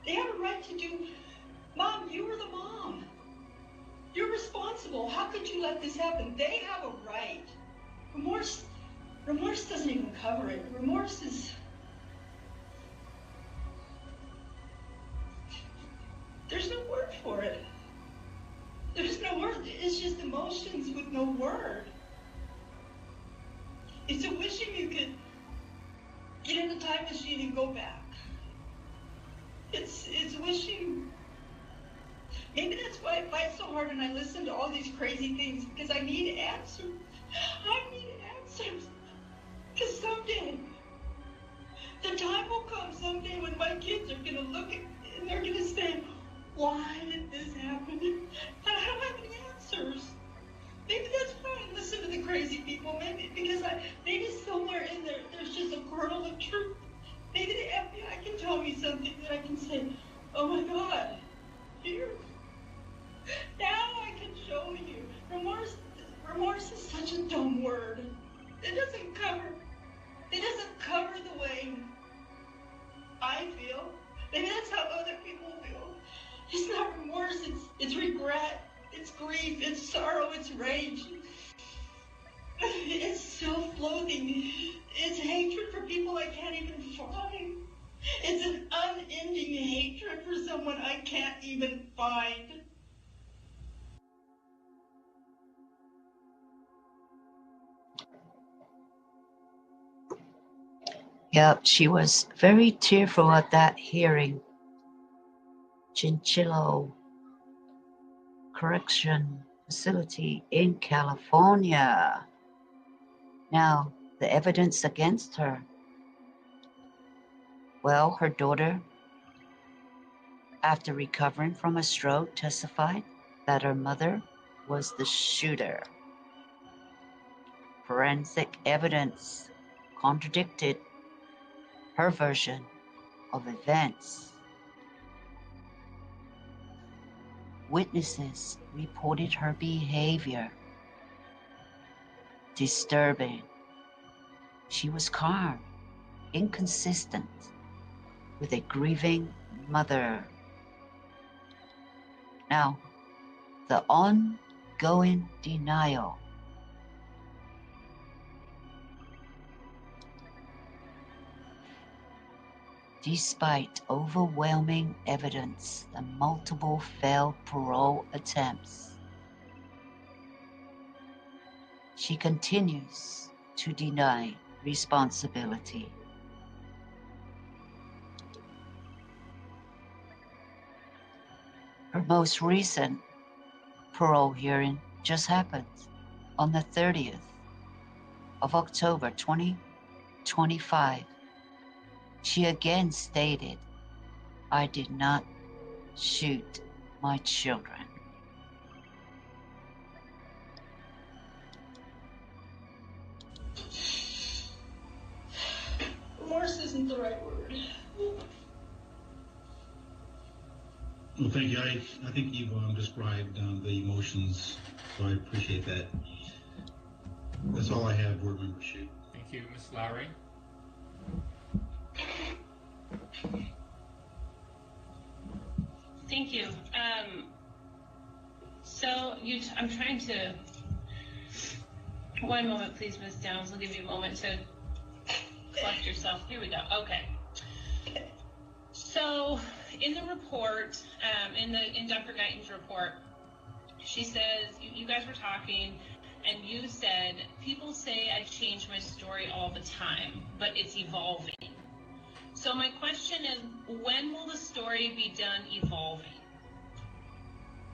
They have a right to do, Mom, you were the mom. You're responsible. How could you let this happen? They have a right. Remorse doesn't even cover it. Remorse is, there's no word for it. There's no word. It's just emotions with no word. It's a wishing you could get in the time machine and go back. It's wishing. Maybe that's why I fight so hard and I listen to all these crazy things, because I need answers. I need answers. Because someday, the time will come someday when my kids are going to look at and they're going to say, why did this happen? And I don't have any answers. Maybe that's why I listen to the crazy people. Maybe because maybe somewhere in there, there's just a kernel of truth. Maybe the FBI can tell me something that I can say, oh my God, here. Now I can show you. Remorse is such a dumb word. It doesn't cover the way I feel. Maybe that's how other people feel. It's not remorse, it's regret, it's grief, it's sorrow, it's rage. It's self-loathing. It's hatred for people I can't even find. It's an unending hatred for someone I can't even find. Yep, she was very tearful at that hearing. Chinchillo Correction Facility in California. Now, the evidence against her. Well, her daughter, after recovering from a stroke, testified that her mother was the shooter. Forensic evidence contradicted her version of events. Witnesses reported her behavior disturbing. She was calm, inconsistent, with a grieving mother. Now, the ongoing denial. Despite overwhelming evidence and multiple failed parole attempts, she continues to deny responsibility. Her most recent parole hearing just happened on the 30th of October 2025. She again stated, "I did not shoot my children." Well, thank you. I think you've described the emotions, so I appreciate that. That's all I have, board member Shute. Thank you. Ms. Lowry? Thank you. I'm trying to, one moment please, Ms. Downs, I'll give you a moment to collect yourself. Here we go, okay. So in the report, in Dr. Guyton's report, she says, you guys were talking, and you said, people say I change my story all the time, but it's evolving. So my question is, when will the story be done evolving?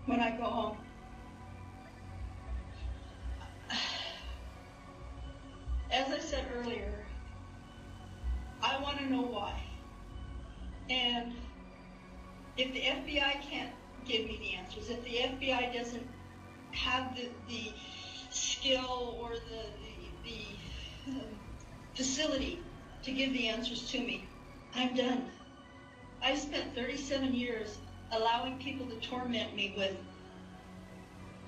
When I go home. As I said earlier, I want to know why. And if the FBI can't give me the answers, if the FBI doesn't have the skill or the facility to give the answers to me, I'm done. I spent 37 years allowing people to torment me with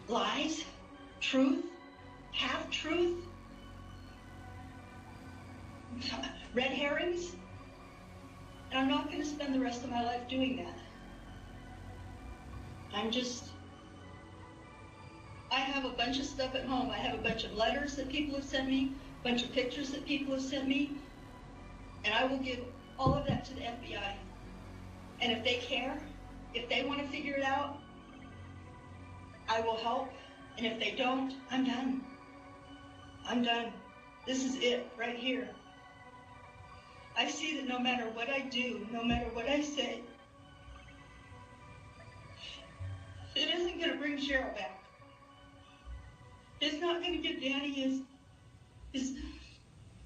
lies, truth, half-truth, red herrings, and I'm not going to spend the rest of my life doing that. I have a bunch of stuff at home. I have a bunch of letters that people have sent me, a bunch of pictures that people have sent me, and I will give all of that to the FBI. And if they care, if they want to figure it out, I will help. And if they don't, I'm done. I'm done. This is it right here. I see that no matter what I do, no matter what I say, it isn't going to bring Cheryl back. It's not going to give Danny his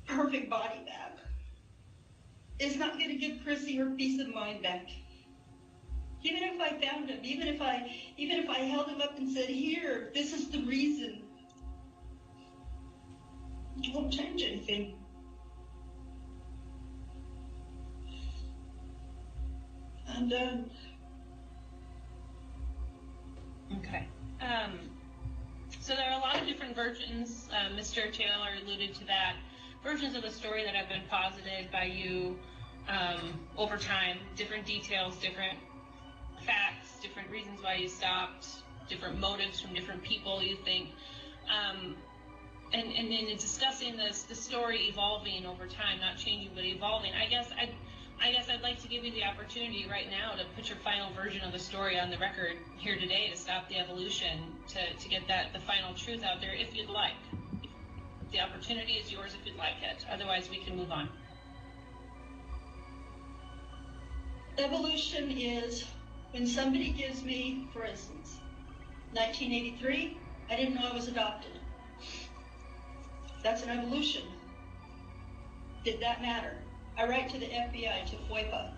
perfect body back. It's not going to give Christie her peace of mind back. Even if I found him, even if I held him up and said, here, this is the reason, it won't change anything. I'm done. Okay. So there are a lot of different versions. Mr. Taylor alluded to that. Versions of the story that have been posited by you over time. Different details, different facts, different reasons why you stopped, different motives from different people, you think. And in discussing this, the story evolving over time, not changing but evolving, I guess I'd like to give you the opportunity right now to put your final version of the story on the record here today to stop the evolution, to get the final truth out there if you'd like. The opportunity is yours if you'd like it. Otherwise, we can move on. Evolution is when somebody gives me, for instance, 1983, I didn't know I was adopted. That's an evolution. Did that matter? I write to the FBI, to FOIPA.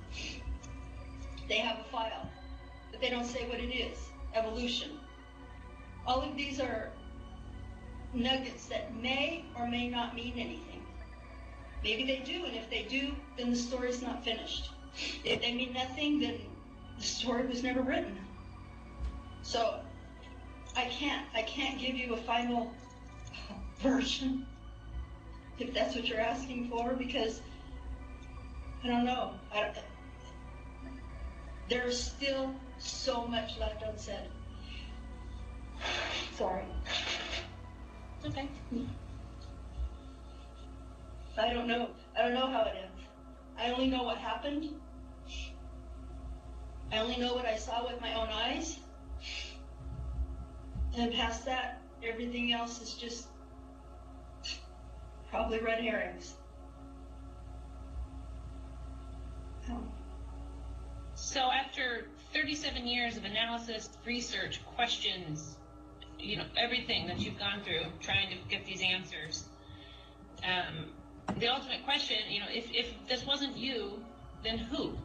They have a file, but they don't say what it is. Evolution. All of these are nuggets that may or may not mean anything. Maybe they do, and if they do, then the story's not finished. If they mean nothing, then the story was never written. So I can't give you a final version, if that's what you're asking for, because I don't know. There's still so much left unsaid. Sorry. Okay. I don't know how it ends. I only know what happened. I only know what I saw with my own eyes. And past that, everything else is just probably red herrings. So after 37 years of analysis, research, questions, everything that you've gone through trying to get these answers, the ultimate question, if this wasn't you, then who?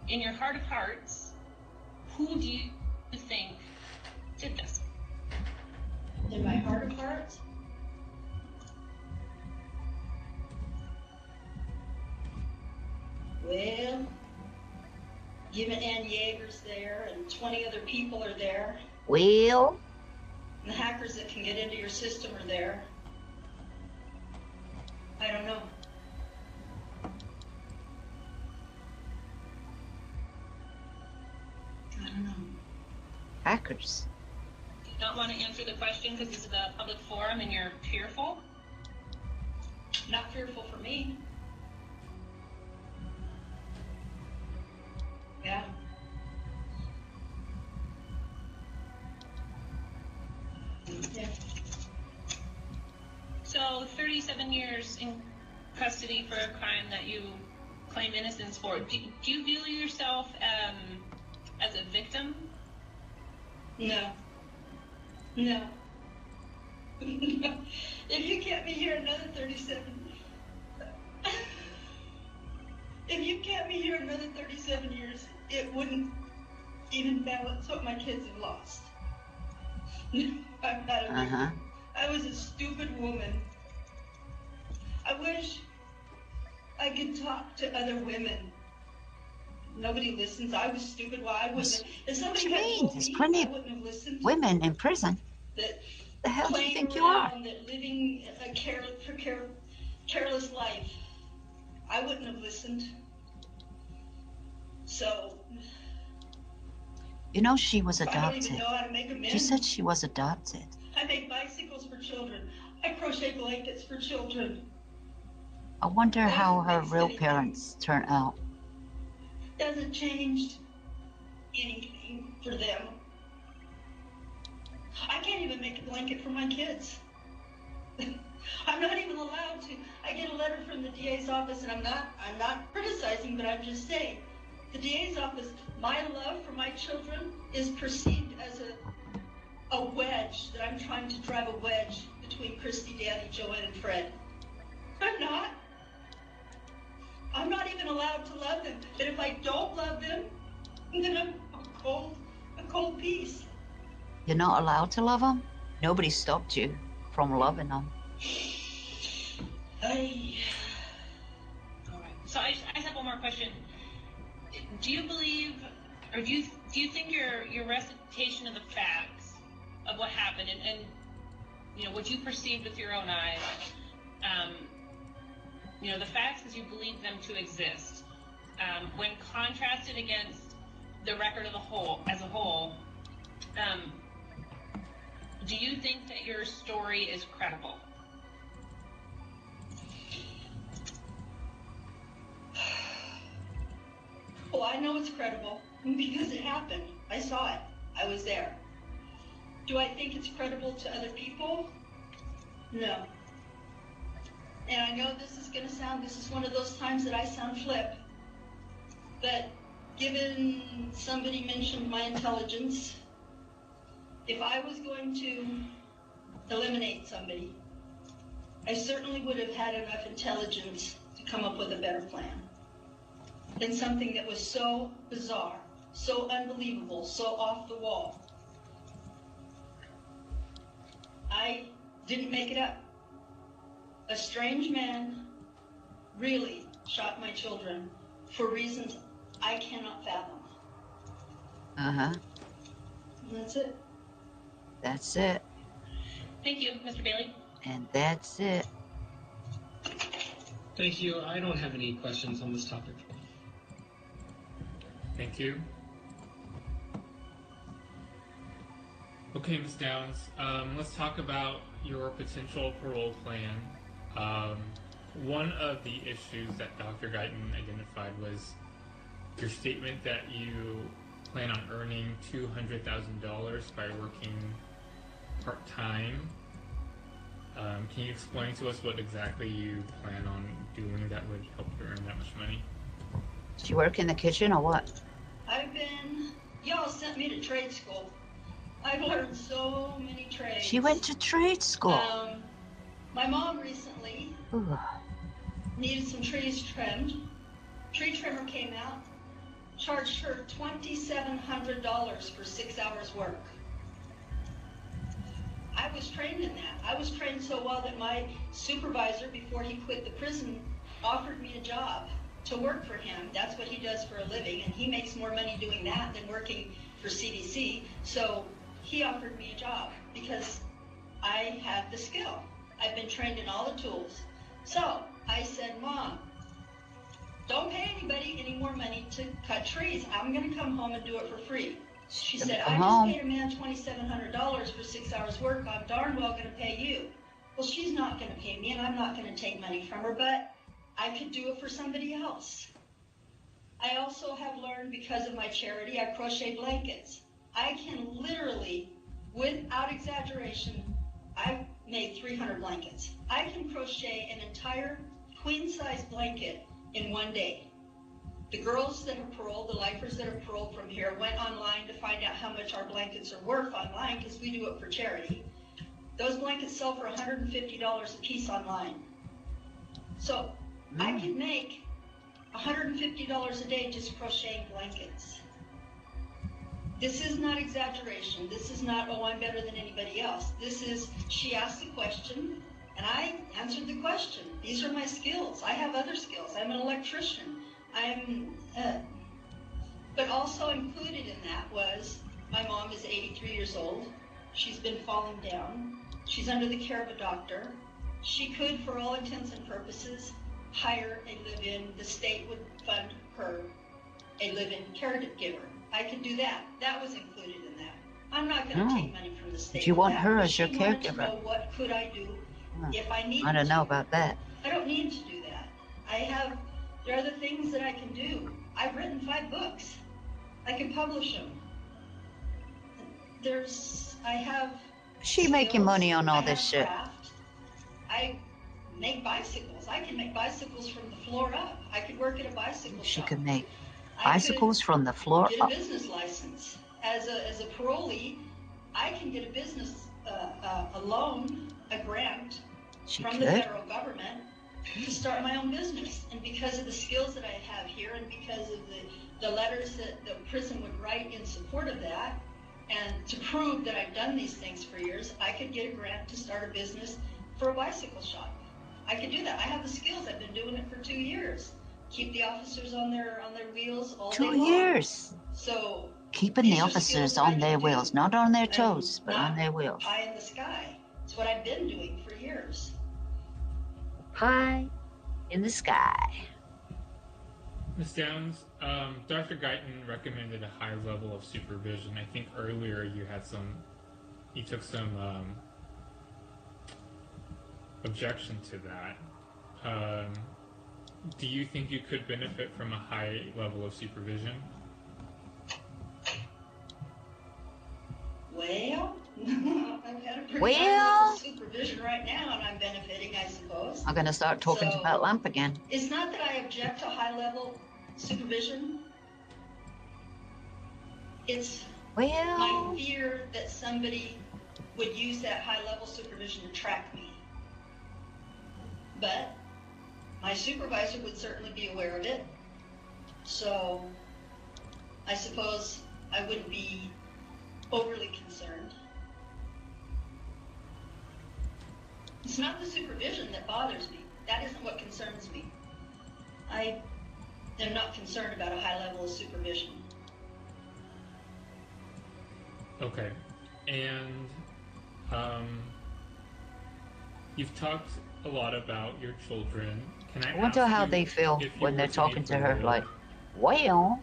In your heart of hearts, who do you think did this? In my heart of hearts? Well, Even Ann Yeager's there, and 20 other people are there. Well, And the hackers that can get into your system are there. I don't know. I don't know. hackers. Do you not want to answer the question because this is a public forum and you're fearful? Not fearful for me. Yeah. Yeah. So 37 years in custody for a crime that you claim innocence for. Do you view yourself as a victim? No. No. If you kept me here another 37, if you kept me here another 37 years, it wouldn't even balance what my kids have lost. I'm not a victim. I was a stupid woman. I wish I could talk to other women. Nobody listens. I was stupid. Well, I wouldn't. If somebody had told There's me, plenty I of wouldn't have listened. women in prison. That the hell do you think you playing are? around, that living a careless life. I wouldn't have listened. So. You know she was I don't even adopted. know how to make amends. She said she was adopted. I make bicycles for children. I crochet blankets for children. I wonder how her real parents turn out. Doesn't change anything for them. I can't even make a blanket for my kids. I'm not even allowed to. I get a letter from the DA's office, and I'm not criticizing, but I'm just saying, the DA's office, my love for my children is perceived as a wedge, that I'm trying to drive a wedge between Christie, Danny, Joanne, and Fred. I'm not. I'm not even allowed to love them. But if I don't love them, then I'm a cold piece. You're not allowed to love them? Nobody stopped you from loving them. All right. So I have one more question. Do you believe, or do you think your recitation of the facts of what happened and you know what you perceived with your own eyes, you know, the facts as you believe them to exist, when contrasted against the record as a whole, do you think that your story is credible? Well, I know it's credible because it happened. I saw it. I was there. Do I think it's credible to other people? No. And I know this is one of those times that I sound flip, but given somebody mentioned my intelligence, if I was going to eliminate somebody, I certainly would have had enough intelligence to come up with a better plan than something that was so bizarre, so unbelievable, so off the wall. I didn't make it up. A strange man really shot my children for reasons I cannot fathom. And that's it. That's it. Thank you, Mr. Bailey. And that's it. Thank you. I don't have any questions on this topic. Thank you. Okay, Ms. Downs, let's talk about your potential parole plan. One of the issues that Dr. Guyton identified was your statement that you plan on earning $200,000 by working part-time. Can you explain to us what exactly you plan on doing that would help you earn that much money? Did you work in the kitchen or what? Y'all sent me to trade school. I've learned so many trades. She went to trade school. My mom recently needed some trees trimmed. Tree trimmer came out, charged her $2,700 for 6 hours work. I was trained in that. I was trained so well that my supervisor, before he quit the prison, offered me a job to work for him. That's what he does for a living, and he makes more money doing that than working for CDC. So he offered me a job because I have the skill. I've been trained in all the tools. So I said, Mom, don't pay anybody any more money to cut trees. I'm going to come home and do it for free. She said, I just paid a man $2,700 for 6 hours work. I'm darn well going to pay you. Well, she's not going to pay me, and I'm not going to take money from her, but I could do it for somebody else. I also have learned, because of my charity, I crochet blankets. I can literally, without exaggeration, I've made 300 blankets. I can crochet an entire queen-size blanket in one day. The girls that have paroled, the lifers that have paroled from here, went online to find out how much our blankets are worth online, because we do it for charity. Those blankets sell for $150 a piece online. So I could make $150 a day just crocheting blankets. This is not exaggeration. This is not, oh, I'm better than anybody else. This is, she asked a question, and I answered the question. These are my skills. I have other skills. I'm an electrician. But also included in that was, my mom is 83 years old. She's been falling down. She's under the care of a doctor. She could, for all intents and purposes, hire a live-in. The state would fund her a live-in caregiver. I could do that. That was included in that. I'm not going to take money from the state. But you want her as your She wanted to caregiver. know what could I do if I needed to. I don't know about that. I don't need to do that. There are other things that I can do. I've written 5 books. I can publish them. I have She skills. making money on all I this have shit. craft. I make bicycles. I can make bicycles from the floor up. I could work at a bicycle She shop. could make I bicycles from the floor get a up. business license. As a parolee, I can get a business, a loan, a grant from the federal government to start my own business. And because of the skills that I have here, and because of the letters that the prison would write in support of that, and to prove that I've done these things for years, I could get a grant to start a business for a bicycle shop. I could do that. I have the skills. I've been doing it for 2 years. Keep the officers on their wheels all day long. 2 years. So Keeping the officers on their wheels, not on their toes, but on their wheels. pie in the sky. It's what I've been doing for years. Pie in the sky. Ms. Downs, Dr. Guyton recommended a high level of supervision. I think earlier you took some objection to that. Do you think you could benefit from a high level of supervision? Well, I've had a pretty high level of supervision right now, and I'm benefiting, I suppose. I'm gonna start talking to that lamp again. It's not that I object to high level supervision. It's my fear that somebody would use that high level supervision to track me. But my supervisor would certainly be aware of it. So I suppose I wouldn't be overly concerned. It's not the supervision that bothers me. That isn't what concerns me. I am not concerned about a high level of supervision. Okay. And you've talked a lot about your children. Can I wonder ask how you they feel if you when were they're to talking be to her, paroled, like, well.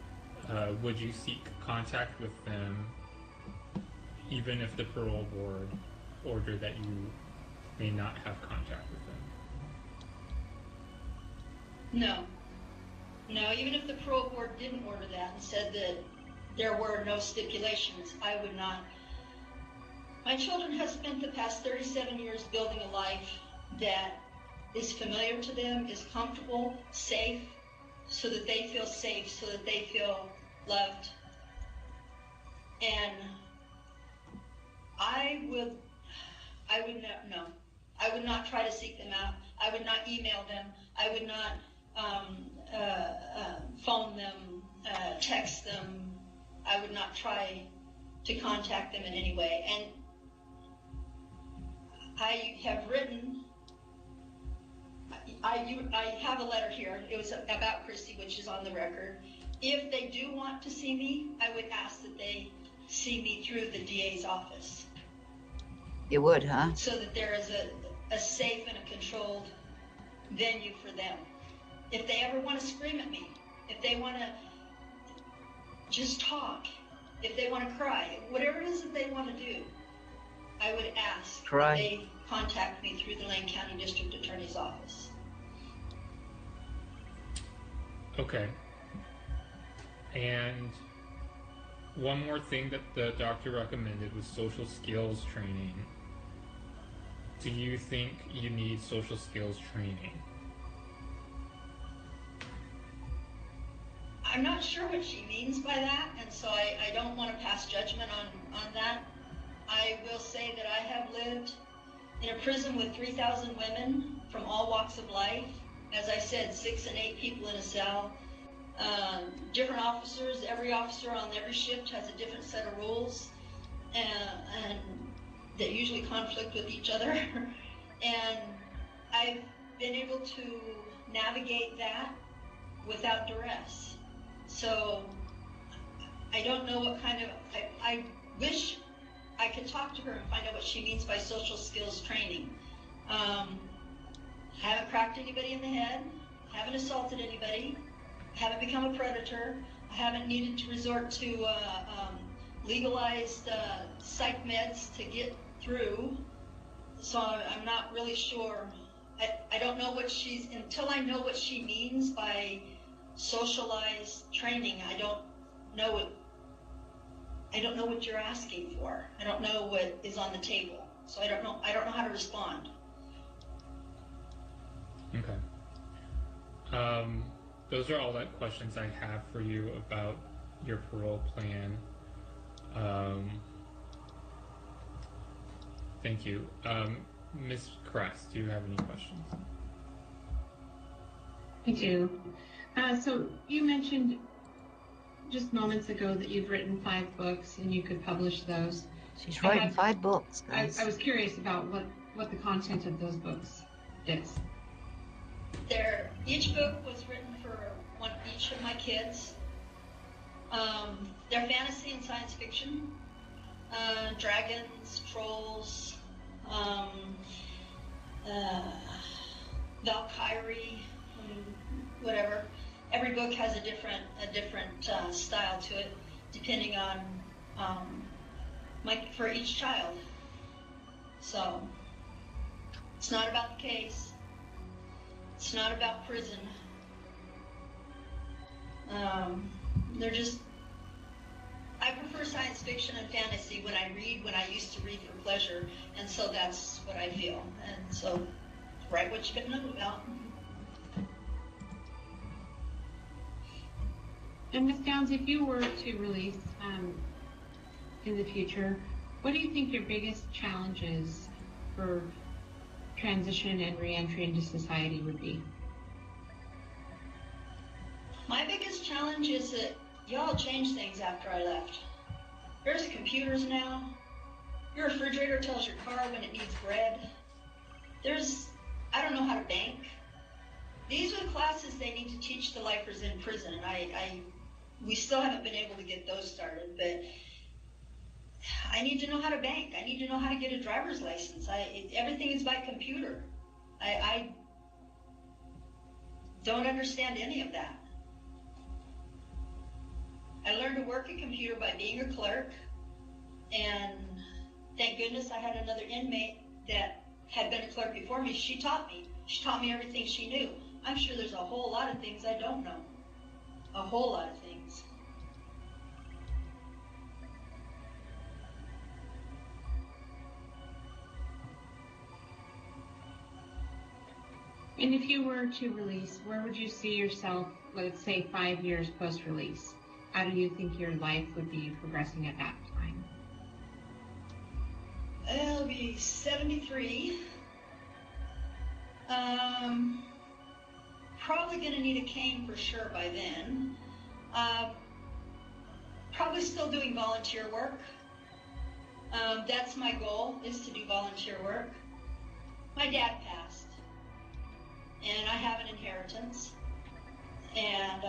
Would you seek contact with them, even if the parole board ordered that you may not have contact with them? No. No, even if the parole board didn't order that and said that there were no stipulations, I would not. My children have spent the past 37 years building a life that is familiar to them, is comfortable, safe, so that they feel safe, so that they feel loved. And I would not try to seek them out. I would not email them. I would not phone them, text them. I would not try to contact them in any way. And I have a letter here. It was about Christie, which is on the record. If they do want to see me, I would ask that they see me through the DA's office. You would, huh? So that there is a safe and a controlled venue for them. If they ever want to scream at me, if they want to just talk, if they want to cry, whatever it is that they want to do, I would ask that they contact me through the Lane County District Attorney's Office. Okay. And one more thing that the doctor recommended was social skills training. Do you think you need social skills training? I'm not sure what she means by that, and so I don't want to pass judgment on that. I will say that I have lived in a prison with 3,000 women from all walks of life. As I said, 6 and 8 people in a cell. Different officers, every officer on every shift has a different set of rules, and that usually conflict with each other. And I've been able to navigate that without duress. So I don't know what kind of, I wish I could talk to her and find out what she means by social skills training. Haven't cracked anybody in the head, haven't assaulted anybody, haven't become a predator, I haven't needed to resort to legalized psych meds to get through. So I'm not really sure. I don't know what until I know what she means by socialized training, I don't know what you're asking for. I don't know what is on the table. So I don't know how to respond. Okay. Those are all the questions I have for you about your parole plan. Thank you. Ms. Crest, do you have any questions? I do. So you mentioned just moments ago that you've written 5 books and you could publish those. She's writing 5 books, guys. I was curious about what the content of those books is. Each book was written for each of my kids. They're fantasy and science fiction. Dragons, trolls, Valkyrie, whatever. Every book has a different style to it, depending on for each child. So it's not about the case. It's not about prison. I prefer science fiction and fantasy when I used to read for pleasure, and so that's what I feel. And so write what you can know about. And Ms. Downs, if you were to release in the future, what do you think your biggest challenges for transition and re-entry into society would be? My biggest challenge is that y'all changed things after I left. There's computers now. Your refrigerator tells your car when it needs bread. I don't know how to bank. These are the classes they need to teach the lifers in prison. We still haven't been able to get those started, but I need to know how to bank. I need to know how to get a driver's license. Everything is by computer. I don't understand any of that. I learned to work a computer by being a clerk, and thank goodness I had another inmate that had been a clerk before me. She taught me. She taught me everything she knew. I'm sure there's a whole lot of things I don't know. A whole lot of things. And if you were to release, where would you see yourself, let's say 5 years post-release? How do you think your life would be progressing at that time? I'll be 73. Probably going to need a cane for sure by then. Probably still doing volunteer work. That's my goal, is to do volunteer work. My dad passed. and I have an inheritance, and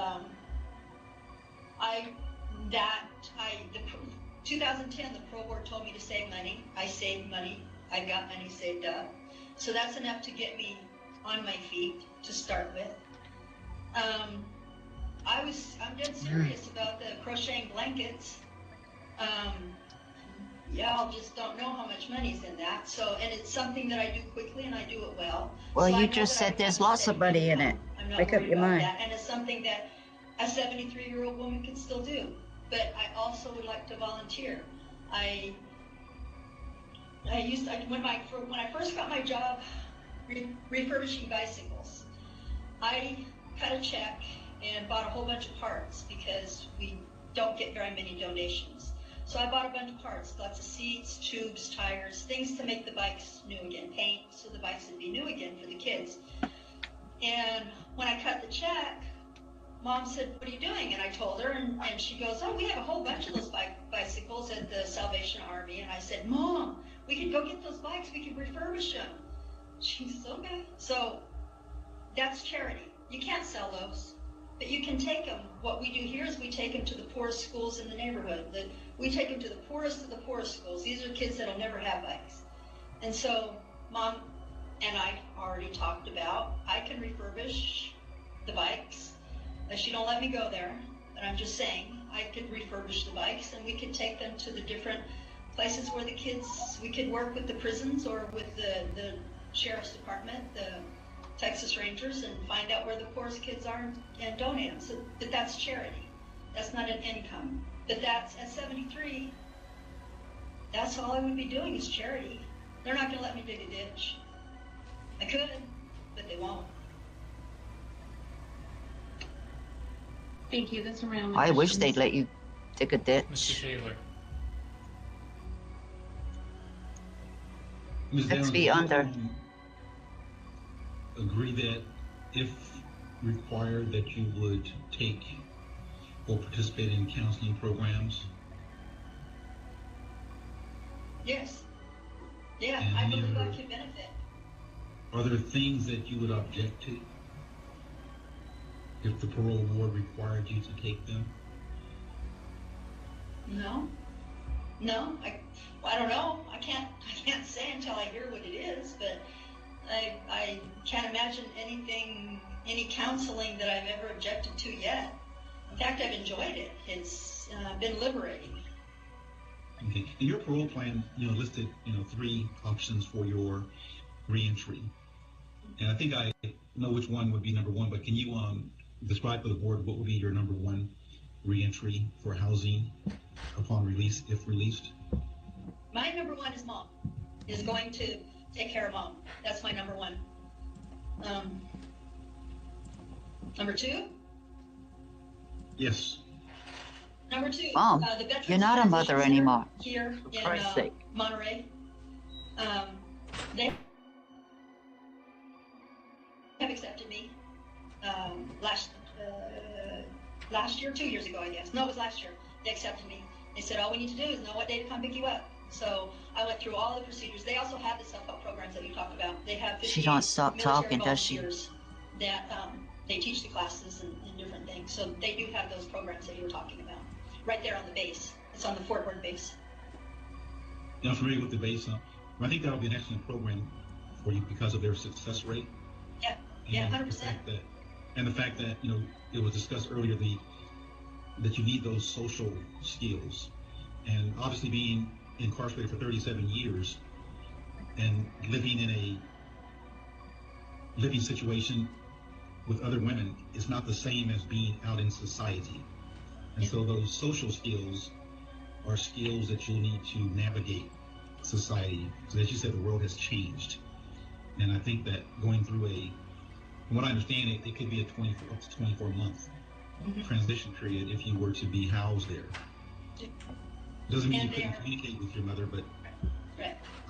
2010, the parole board told me to save money. I saved money. I've got money saved up. So that's enough to get me on my feet to start with. I'm dead serious about the crocheting blankets. Y'all just don't know how much money's in that. So, and it's something that I do quickly and I do it well. Well, so you just said there's lots of money in it. Make up your mind. That. And it's something that a 73-year-old woman can still do. But I also would like to volunteer. When I first got my job refurbishing bicycles, I cut a check and bought a whole bunch of parts because we don't get very many donations. So I bought a bunch of parts, lots of seats, tubes, tires, things to make the bikes new again, paint so the bikes would be new again for the kids. And when I cut the check, Mom said, "What are you doing?" And I told her, and she goes, "Oh, we have a whole bunch of those bicycles at the Salvation Army." And I said, "Mom, we could go get those bikes, we could refurbish them." She says, "Okay." So that's charity. You can't sell those, but you can take them. What we do here is we take them to the poorest schools in the neighborhood. We take them to the poorest of the poorest schools. These are kids that'll never have bikes. And so Mom and I already talked about, I can refurbish the bikes. She don't let me go there, but I'm just saying, I could refurbish the bikes and we could take them to the different places where the kids, we could work with the prisons or with the Sheriff's Department, the Texas Rangers, and find out where the poorest kids are and donate them. So, but that's charity. That's not an income. But that's, at 73, that's all I would be doing is charity. They're not going to let me dig a ditch. I could, but they won't. Thank you. That's around. I wish they'd let you dig a ditch. Mr. Taylor. Let's be under. Agree that if required that you would take or participate in counseling programs? Yes. Yeah, I believe I can benefit. Are there things that you would object to if the parole board required you to take them? No, I don't know. I can't say until I hear what it is, but I can't imagine any counseling that I've ever objected to yet. In fact, I've enjoyed it. It's been liberating. Okay. In your parole plan, listed, 3 options for your reentry. And I think I know which one would be number 1, but can you describe for the board what would be your number 1 reentry for housing upon release, if released? My number 1 is Mom, is going to take care of Mom. That's my number 1. Number 2? Yes. Number 2, Mom, the Veterans you're not a mother Transition anymore. Here For Christ's sake. Monterey. They have accepted me last year, 2 years ago, I guess. No, it was last year. They accepted me. They said, all we need to do is know what day to come pick you up. So I went through all the procedures. They also have the self-help programs that you talked about. They have 50 She don't stop talking, does she? volunteers that they teach the classes and different things. So they do have those programs that you were talking about right there on the base. It's on the Fort Worth base. I'm familiar with the base. I think that would be an excellent program for you because of their success rate. Yeah, 100%. And the fact that, it was discussed earlier that you need those social skills. And obviously being incarcerated for 37 years and living in a living situation with other women is not the same as being out in society. And so those social skills are skills that you'll need to navigate society. So as you said, the world has changed. And I think that going through from what I understand, it could be a 24-month transition period if you were to be housed there. Doesn't mean you couldn't communicate with your mother, but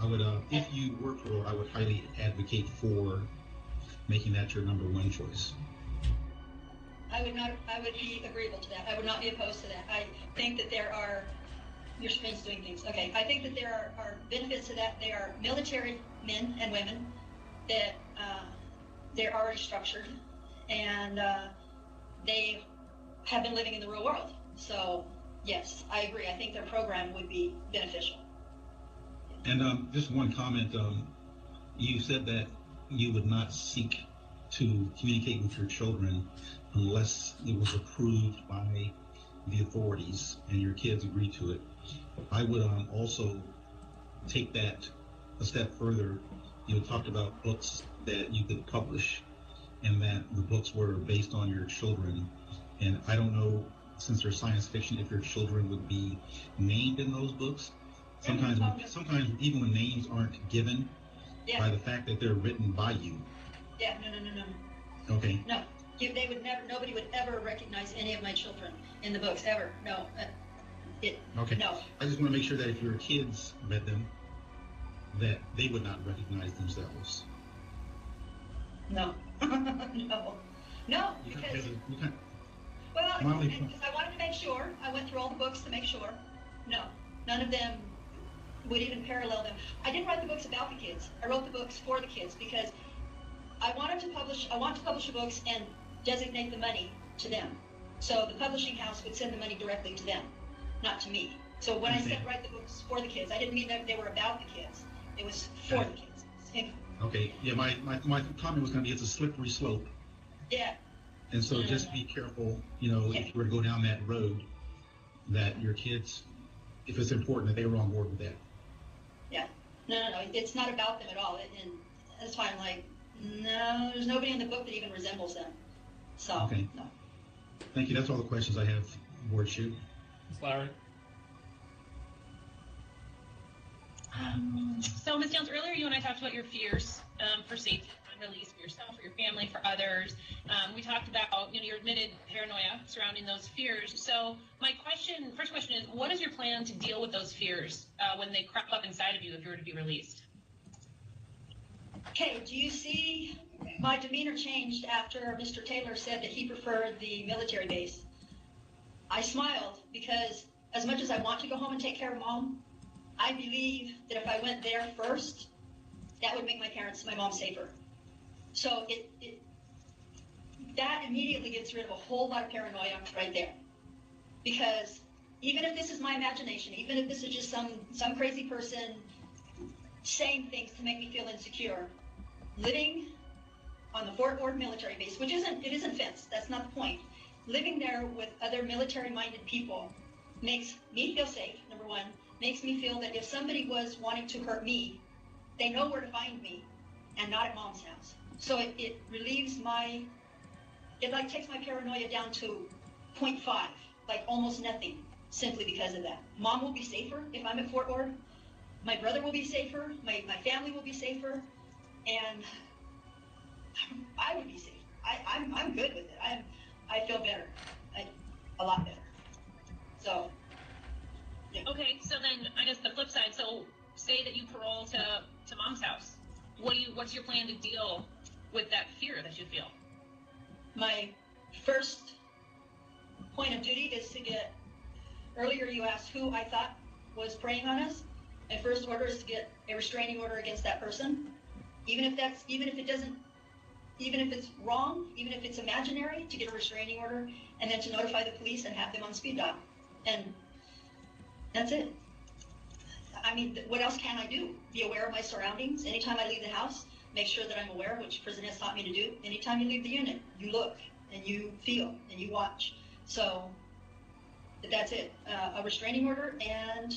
I would, if you were paroled, I would highly advocate for making that your number 1 choice. I would be agreeable to that. I would not be opposed to that. I think that there are, your screen's doing things. Okay, I think that there are benefits to that. There are military men and women that they're already structured, and they have been living in the real world. So yes, I agree. I think their program would be beneficial. And just one comment. You said that you would not seek to communicate with your children unless it was approved by the authorities and your kids agreed to it. I would also take that a step further. You talked about books that you could publish and that the books were based on your children. And I don't know, since they're science fiction, if your children would be named in those books. Sometimes even when names aren't given, by the fact that they're written by you. Yeah, no. Okay. No, they would never. Nobody would ever recognize any of my children in the books ever. No. Okay. No. I just want to make sure that if your kids read them, that they would not recognize themselves. No. No, because I wanted to make sure. I went through all the books to make sure. No, none of them would even parallel them. I didn't write the books about the kids. I wrote the books for the kids because I want to publish the books and designate the money to them. So the publishing house would send the money directly to them, not to me. So when I said write the books for the kids, I didn't mean that they were about the kids. It was for the kids. Okay. Yeah, my comment was going to be it's a slippery slope. Yeah. And so just be careful, if you were to go down that road, that your kids, if it's important, that they were on board with that. Yeah. No. It's not about them at all. And that's why I'm like, no, there's nobody in the book that even resembles them. So, okay. No. Thank you. That's all the questions I have, Board Shoot. Ms. Lowry? So, Ms. Downs, earlier you and I talked about your fears for safety on release, for yourself, for your family, for others. We talked about, your admitted paranoia surrounding those fears. So my first question is, what is your plan to deal with those fears when they crop up inside of you if you were to be released? Okay, do you see my demeanor changed after Mr. Taylor said that he preferred the military base? I smiled because as much as I want to go home and take care of Mom, I believe that if I went there first, that would make my mom safer. So that immediately gets rid of a whole lot of paranoia right there. Because even if this is my imagination, even if this is just some crazy person saying things to make me feel insecure, living on the Fort Ord military base, which isn't fenced, that's not the point. Living there with other military-minded people makes me feel safe, number one, makes me feel that if somebody was wanting to hurt me, they know where to find me and not at Mom's house. So it relieves it like takes my paranoia down to 0.5, like almost nothing, simply because of that. Mom will be safer if I'm at Fort Ord. My brother will be safer. My family will be safer. And I would be safer. I'm good with it. I feel better, a lot better. So. Yeah. Okay, so then I guess the flip side. So say that you parole to Mom's house. What's your plan to deal with that fear that you feel? My first point of duty is to get. Earlier, you asked who I thought was preying on us. My first order is to get a restraining order against that person, even if it's wrong, even if it's imaginary, to get a restraining order, and then to notify the police and have them on speed dial. And that's it. I mean, what else can I do? Be aware of my surroundings. Anytime I leave the house, make sure that I'm aware, which prison has taught me to do. Anytime you leave the unit, you look and you feel and you watch. So that's it. A restraining order, and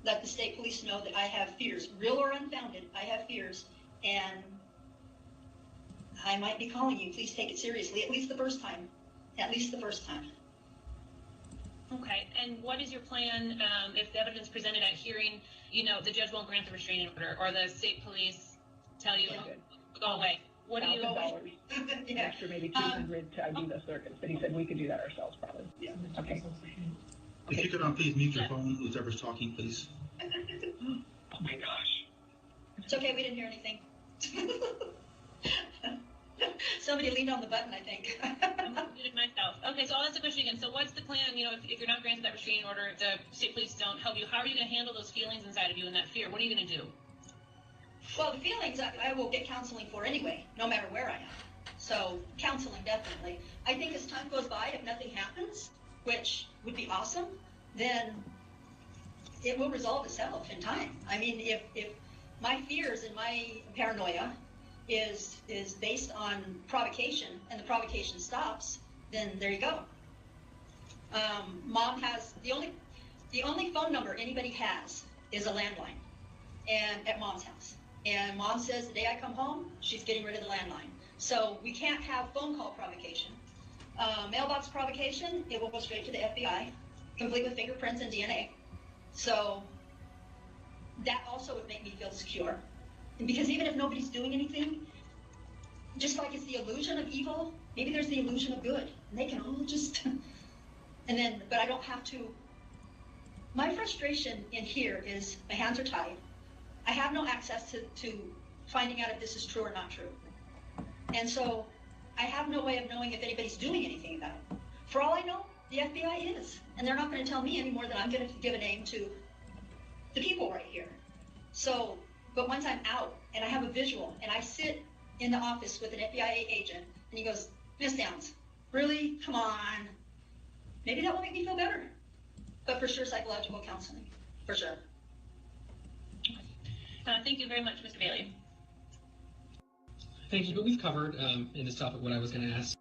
let the state police know that I have fears, real or unfounded. I have fears, and I might be calling you. Please take it seriously, at least the first time. At least the first time. Okay, and what is your plan if the evidence presented at hearing, the judge won't grant the restraining order, or the state police tell you, go away? What do you do? Yeah. Extra maybe 200 to ID those circuits, but he said we could do that ourselves probably. Yeah. Okay. If you could please mute your phone, whoever's talking, please. Oh my gosh. It's okay, we didn't hear anything. Somebody leaned on the button, I think. I'm muted myself. Okay, so I'll ask the question again. So what's the plan, if you're not granted that restraining order, if the state police don't help you, how are you going to handle those feelings inside of you and that fear? What are you going to do? Well, the feelings I will get counseling for anyway, no matter where I am. So counseling, definitely. I think as time goes by, if nothing happens, which would be awesome, then it will resolve itself in time. I mean, if my fears and my paranoia is based on provocation and the provocation stops, then there you go. Mom has, the only phone number anybody has is a landline, and at Mom's house. And Mom says the day I come home, she's getting rid of the landline. So we can't have phone call provocation. Mailbox provocation, it will go straight to the FBI, complete with fingerprints and DNA. So that also would make me feel secure. And because even if nobody's doing anything, just like it's the illusion of evil, maybe there's the illusion of good. And they can all just, and then, but I don't have to. My frustration in here is my hands are tied. I have no access to finding out if this is true or not true. And so I have no way of knowing if anybody's doing anything about it. For all I know, the FBI is. And they're not going to tell me anymore that I'm going to give a name to the people right here. So, but once I'm out and I have a visual and I sit in the office with an FBI agent and he goes, Miss Downs, really? Come on. Maybe that will make me feel better. But for sure, psychological counseling, for sure. Thank you very much, Mr. Bailey. Thank you, but we've covered in this topic what I was going to ask.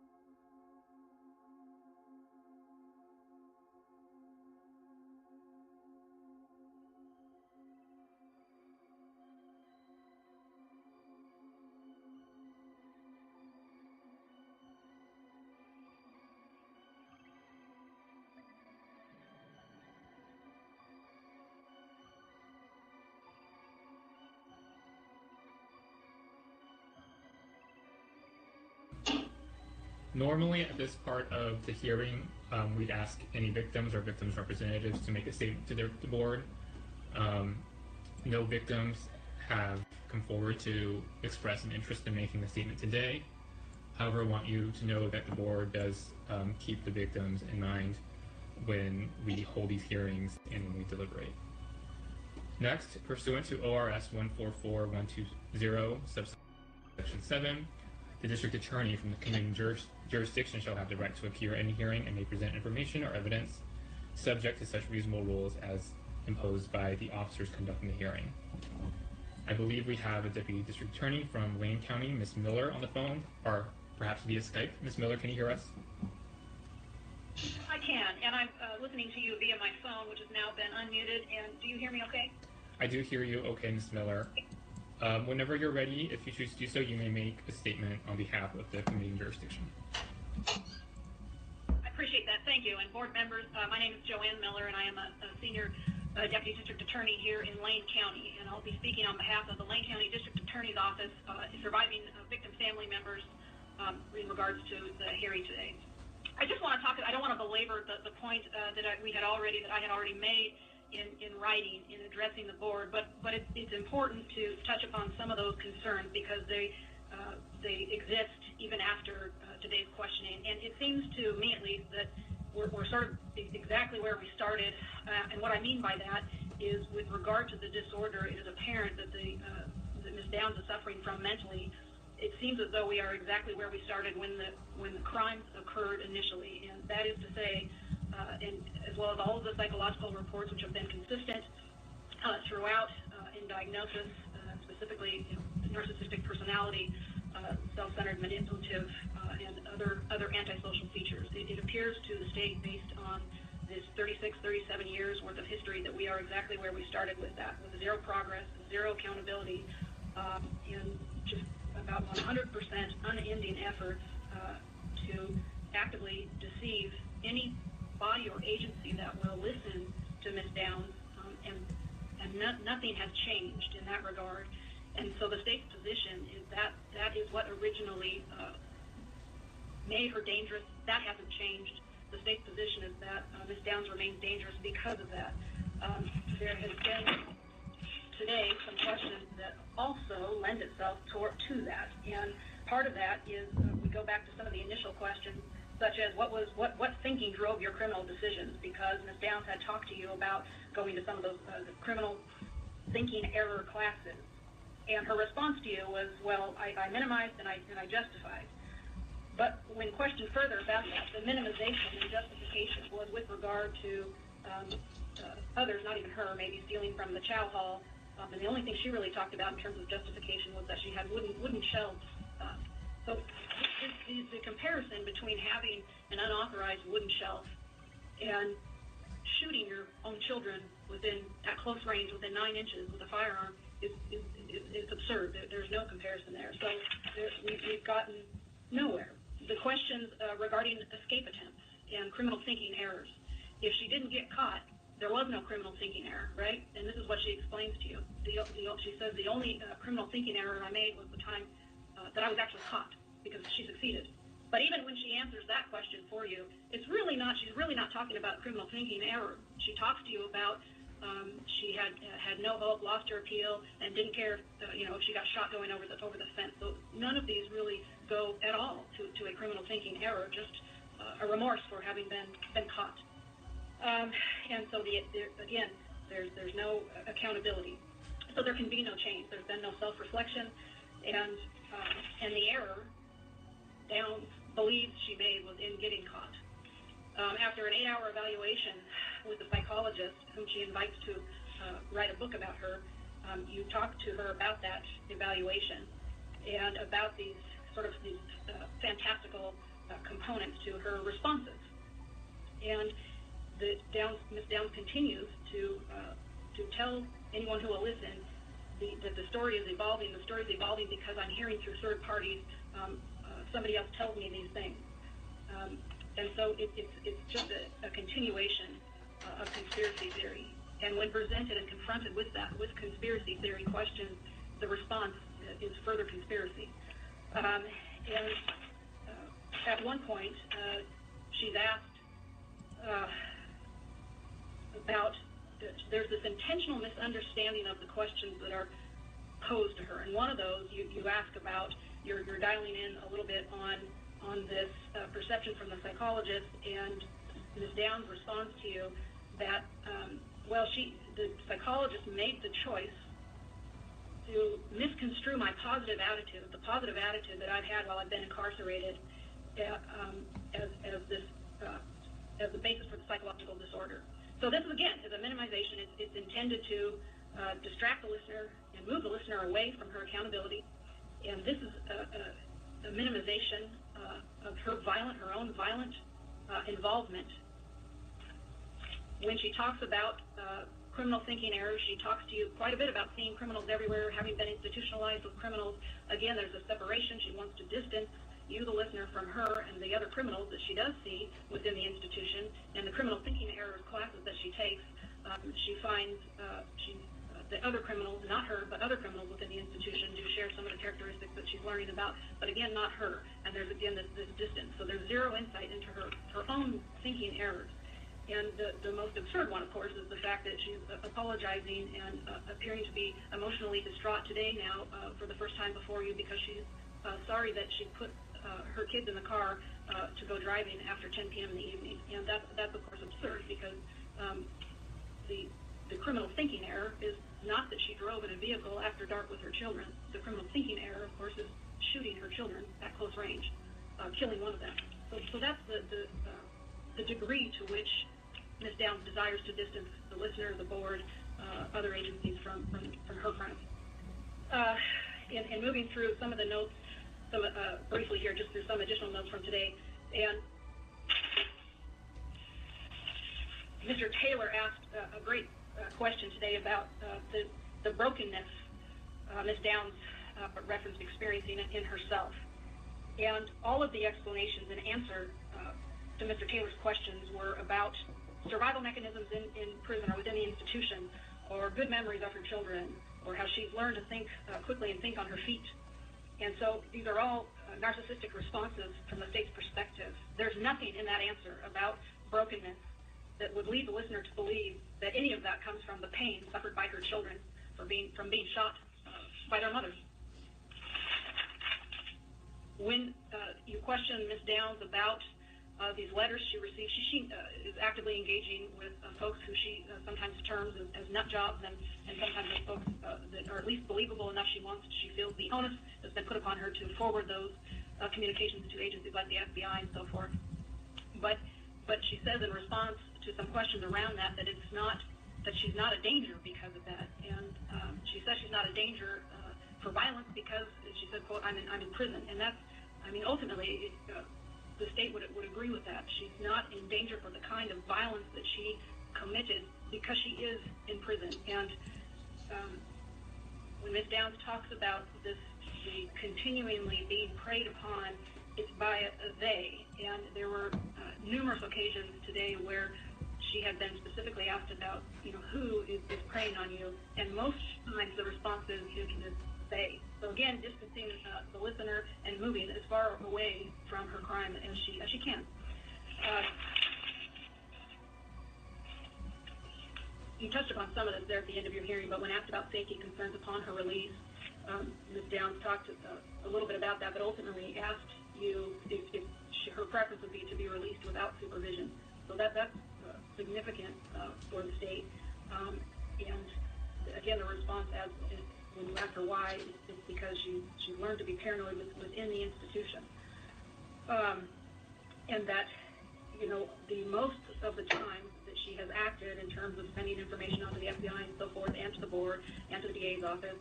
Normally, at this part of the hearing, we'd ask any victims or victims' representatives to make a statement to the board. No victims have come forward to express an interest in making a statement today. However, I want you to know that the board does keep the victims in mind when we hold these hearings and when we deliberate. Next, pursuant to ORS 144120, subsection 7, the district attorney from the committing jurisdiction shall have the right to appear in a hearing and may present information or evidence subject to such reasonable rules as imposed by the officers conducting the hearing. I believe we have a deputy district attorney from Wayne County, Ms. Miller, on the phone, or perhaps via Skype. Ms. Miller, can you hear us? I can, and I'm listening to you via my phone, which has now been unmuted. And do you hear me okay? I do hear you okay, Ms. Miller. Whenever you're ready, if you choose to do so, you may make a statement on behalf of the committing jurisdiction. I appreciate that. Thank you. And board members, my name is Joanne Miller, and I am a senior deputy district attorney here in Lane County. And I'll be speaking on behalf of the Lane County District Attorney's Office, surviving victim family members in regards to the hearing today. I just want to talk, I don't want to belabor the point that I had already made in writing, in addressing the board, but it's important to touch upon some of those concerns because they exist even after today's questioning. And it seems to me, at least, that we're sort of exactly where we started. And what I mean by that is, with regard to the disorder, it is apparent that that Ms. Downs is suffering from mentally. It seems as though we are exactly where we started when the crimes occurred initially, and that is to say, and as well as all of the psychological reports which have been consistent throughout in diagnosis, specifically narcissistic personality, self-centered, manipulative, and other antisocial features. It appears to the state, based on this 36, 37 years worth of history, that we are exactly where we started with that, with zero progress, zero accountability, and just about 100% unending efforts to actively deceive any body or agency that will listen to Ms. Downs, and nothing has changed in that regard. And so the state's position is that is what originally made her dangerous. That hasn't changed. The state's position is that Ms. Downs remains dangerous because of that. There has been today some questions that also lend itself to that, and part of that is we go back to some of the initial questions, such as what thinking drove your criminal decisions, because Ms. Downs had talked to you about going to some of those the criminal thinking error classes, and her response to you was, well, I minimized and I justified. But when questioned further about that, the minimization and justification was with regard to others, not even her, maybe stealing from the chow hall. And the only thing she really talked about in terms of justification was that she had wooden shelves. So the comparison between having an unauthorized wooden shelf and shooting your own children at close range within 9 inches with a firearm is absurd. There's no comparison there. So we've gotten nowhere. The questions regarding escape attempts and criminal thinking errors. If she didn't get caught, there was no criminal thinking error, right? And this is what she explains to you. She says the only criminal thinking error I made was the time that I was actually caught, because she succeeded. But even when she answers that question for you, she's really not talking about criminal thinking error. She talks to you about she had no hope, lost her appeal, and didn't care if she got shot going over the fence. So none of these really go at all to a criminal thinking error, just a remorse for having been caught. And so again, there's no accountability. So there can be no change. There's been no self-reflection, and the error Downs believes she made was in getting caught. After an 8-hour evaluation with the psychologist, whom she invites to write a book about her, you talk to her about that evaluation and about these fantastical components to her responses. And Ms. Downs continues to tell anyone who will listen that the story is evolving. The story is evolving because I'm hearing through third parties. Somebody else tells me these things. And so it's just a continuation of conspiracy theory. And when presented and confronted with conspiracy theory questions, the response is further conspiracy. And at one point, she's asked about, there's this intentional misunderstanding of the questions that are posed to her. And one of those, you ask about, you're dialing in a little bit on this perception from the psychologist, and Ms. Downs responds to you that, the psychologist made the choice to misconstrue my positive attitude, the positive attitude that I've had while I've been incarcerated, as the basis for the psychological disorder. So this, again, is a minimization. It's intended to distract the listener and move the listener away from her accountability. And this is a minimization of her own violent involvement. When she talks about criminal thinking errors, she talks to you quite a bit about seeing criminals everywhere, having been institutionalized with criminals. Again, there's a separation. She wants to distance you, the listener, from her and the other criminals that she does see within the institution, and the criminal thinking errors classes that she takes. She finds the other criminals, not her, but other criminals within the institution do share some of the characteristics that she's learning about, but again, not her. And there's, again, this distance. So there's zero insight into her own thinking errors. And the most absurd one, of course, is the fact that she's apologizing and appearing to be emotionally distraught today now for the first time before you, because she's sorry that she put her kids in the car to go driving after 10 p.m. in the evening. And that's of course, absurd, because the criminal thinking error is not that she drove in a vehicle after dark with her children. The criminal thinking error, of course, is shooting her children at close range, killing one of them. So that's the degree to which Ms. Downs desires to distance the listener, the board, other agencies from her friends. And moving through some of the notes, briefly here, just through some additional notes from today. And Mr. Taylor asked a great question today about the brokenness Ms. Downs referenced experiencing in herself. And all of the explanations and answer to Mr. Taylor's questions were about survival mechanisms in prison or within the institution, or good memories of her children, or how she's learned to think quickly and think on her feet. And so these are all narcissistic responses from the state's perspective. There's nothing in that answer about brokenness that would lead the listener to believe that any of that comes from the pain suffered by her children from being shot by their mothers. When you question Ms. Downs about these letters she received, she is actively engaging with folks who she sometimes terms as nut jobs, and sometimes as folks that are at least believable enough she feels the onus has been put upon her to forward those communications to agencies like the FBI and so forth. But she says in response to some questions around that it's not, that she's not a danger because of that. And she says she's not a danger for violence because, she said, quote, I'm in prison. And that's, I mean, ultimately, the state would agree with that. She's not in danger for the kind of violence that she committed because she is in prison. And when Ms. Downs talks about the continually being preyed upon, it's by a they. And there were numerous occasions today where she had been specifically asked about, who is preying on you, and most times the response is they. So again, distancing the listener and moving as far away from her crime as she can. You touched upon some of this there at the end of your hearing, but when asked about safety concerns upon her release, Ms. Downs talked a little bit about that, but ultimately asked you if her preference would be to be released without supervision. So that's significant for the state. And again, the response when you ask her why, it's because she learned to be paranoid within the institution. And that, the most of the time that she has acted in terms of sending information out to the FBI and so forth, and to the board, and to the DA's office,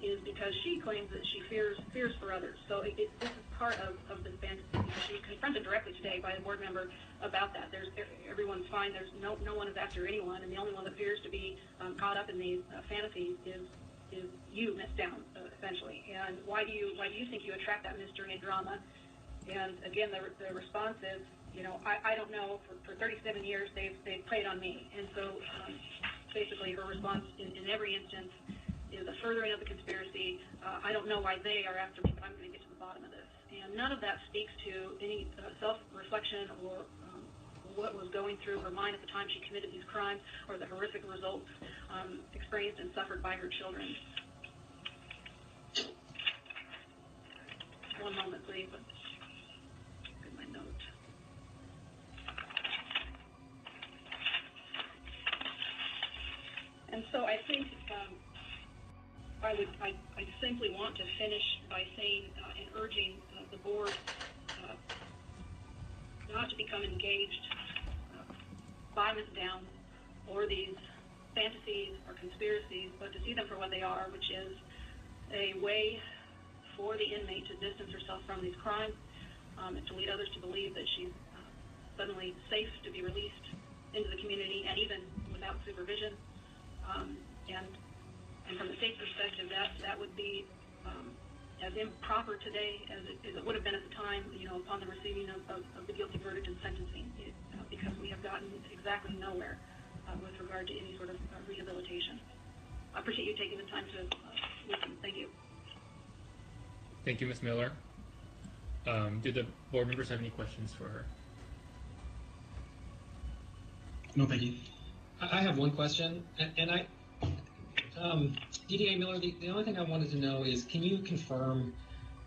is because she claims that she fears for others. So this is part of this fantasy. She was confronted directly today by a board member about that. Everyone's fine. There's no one is after anyone, and the only one that appears to be caught up in these fantasies is you, Ms. Downs, essentially. And why do you think you attract that mystery and drama? And again, the response is, I don't know. For 37 years, they've played on me, and so basically her response in every instance is a furthering of the conspiracy. I don't know why they are after me, but I'm going to get to the bottom of this. And none of that speaks to any self-reflection or what was going through her mind at the time she committed these crimes, or the horrific results experienced and suffered by her children. One moment, please. Get my note. And so I think I simply want to finish by saying and urging the board not to become engaged by Ms. Downs or these fantasies or conspiracies, but to see them for what they are, which is a way for the inmate to distance herself from these crimes, and to lead others to believe that she's suddenly safe to be released into the community, and even without supervision. And from the state's perspective, that would be as improper today as it would have been at the time, upon the receiving of the guilty verdict and sentencing, because we have gotten exactly nowhere with regard to any sort of rehabilitation. I appreciate you taking the time to listen. Thank you. Thank you, Ms. Miller. Do the board members have any questions for her? No, thank you. I have one question, and DDA Miller, the only thing I wanted to know is, can you confirm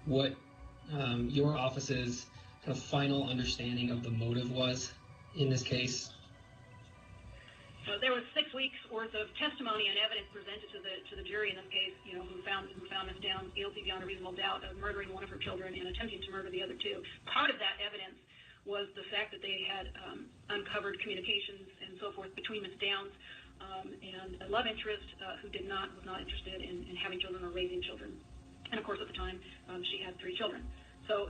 what your office's kind of final understanding of the motive was in this case? There was 6 weeks worth of testimony and evidence presented to the jury in this case, who found Ms. Downs guilty beyond a reasonable doubt of murdering one of her children and attempting to murder the other two. Part of that evidence was the fact that they had uncovered communications and so forth between Ms. Downs and a love interest who was not interested in having children or raising children. And of course, at the time, she had 3 children. So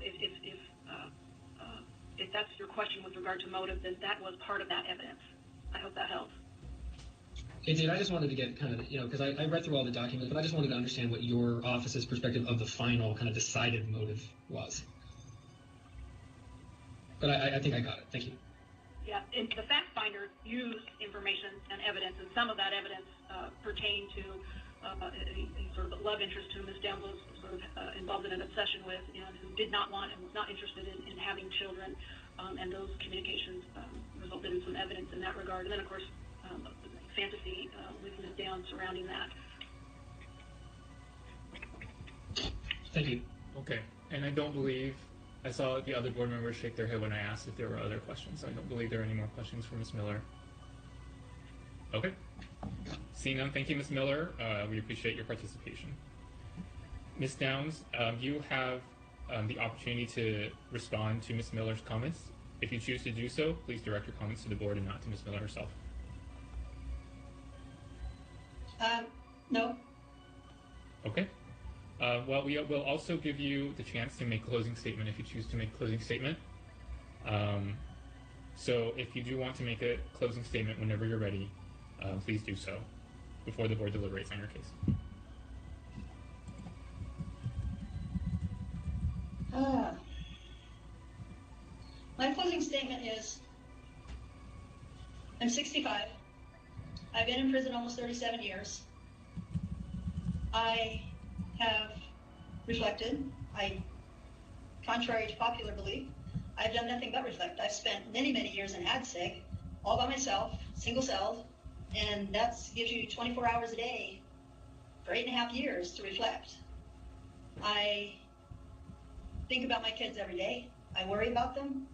if that's your question with regard to motive, then that was part of that evidence. I hope that helps. It did. I just wanted to get kind of, because I read through all the documents, but I just wanted to understand what your office's perspective of the final kind of decided motive was. But I think I got it. Thank you. Yeah, and the fact finder used information and evidence, and some of that evidence pertained to a sort of love interest who Ms. Downs was sort of involved in an obsession with, and who did not want and was not interested in having children, and those communications resulted in some evidence in that regard. And then, of course, fantasy with Ms. Downs surrounding that. Thank you. Okay, and I don't believe, I saw the other board members shake their head when I asked if there were other questions. I don't believe there are any more questions for Ms. Miller. Okay. Seeing none, thank you, Ms. Miller. We appreciate your participation. Ms. Downs, you have the opportunity to respond to Ms. Miller's comments. If you choose to do so, please direct your comments to the board and not to Ms. Miller herself. No. Okay. Well, we will also give you the chance to make a closing statement if you choose to make a closing statement. So if you do want to make a closing statement whenever you're ready, please do so before the board deliberates on your case. My closing statement is, I'm 65. I've been in prison almost 37 years. I have reflected. Contrary to popular belief, I've done nothing but reflect. I've spent many, many years in ADSEG, all by myself, single-celled, and that gives you 24 hours a day for 8.5 years to reflect. I think about my kids every day. I worry about them.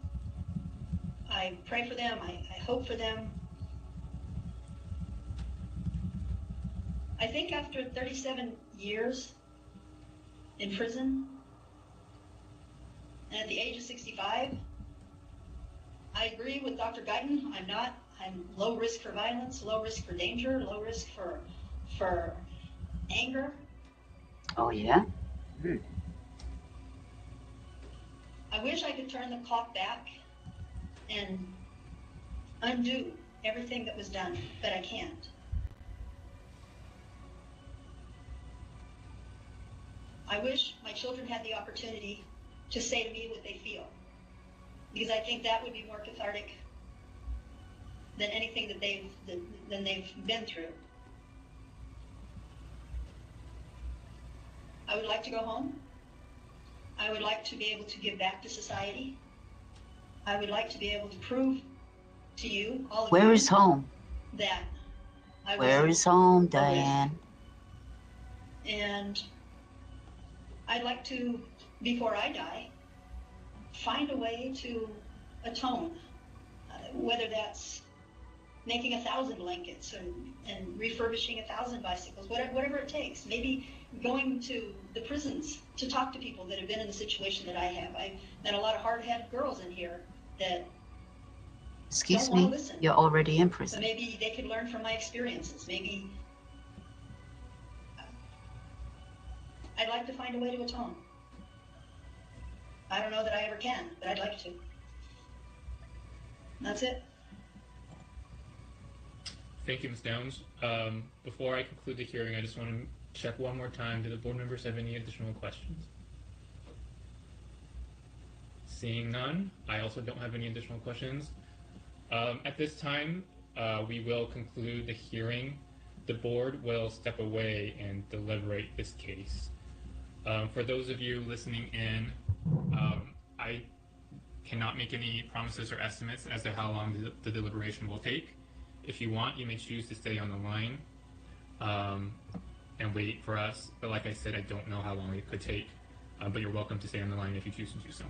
I pray for them. I hope for them. I think after 37 years in prison, and at the age of 65, I agree with Dr. Guyton. I'm low risk for violence, low risk for danger, low risk for anger. Oh, yeah? I wish I could turn the clock back and undo everything that was done, but I can't. I wish my children had the opportunity to say to me what they feel, because I think that would be more cathartic than anything that they've been through. I would like to go home. I would like to be able to give back to society. I would like to be able to prove to you, all of you, Where is home? that I was Where is home, Diane? And I'd like to, before I die, find a way to atone, whether that's making 1,000 blankets and refurbishing 1,000 bicycles, whatever it takes. Maybe going to the prisons to talk to people that have been in the situation that I have. I've met a lot of hard-headed girls in here that Excuse don't want me, to listen. you're already in But prison. maybe they could learn from my experiences. Maybe I'd like to find a way to atone. I don't know that I ever can, but I'd like to. That's it. Thank you, Ms. Downs. Before I conclude the hearing, I just want to check one more time. Do the board members have any additional questions? Seeing none, I also don't have any additional questions. At this time, we will conclude the hearing. The board will step away and deliberate this case. For those of you listening in, I cannot make any promises or estimates as to how long the deliberation will take. If you want, you may choose to stay on the line and wait for us. But like I said, I don't know how long it could take. But you're welcome to stay on the line if you choose to do so.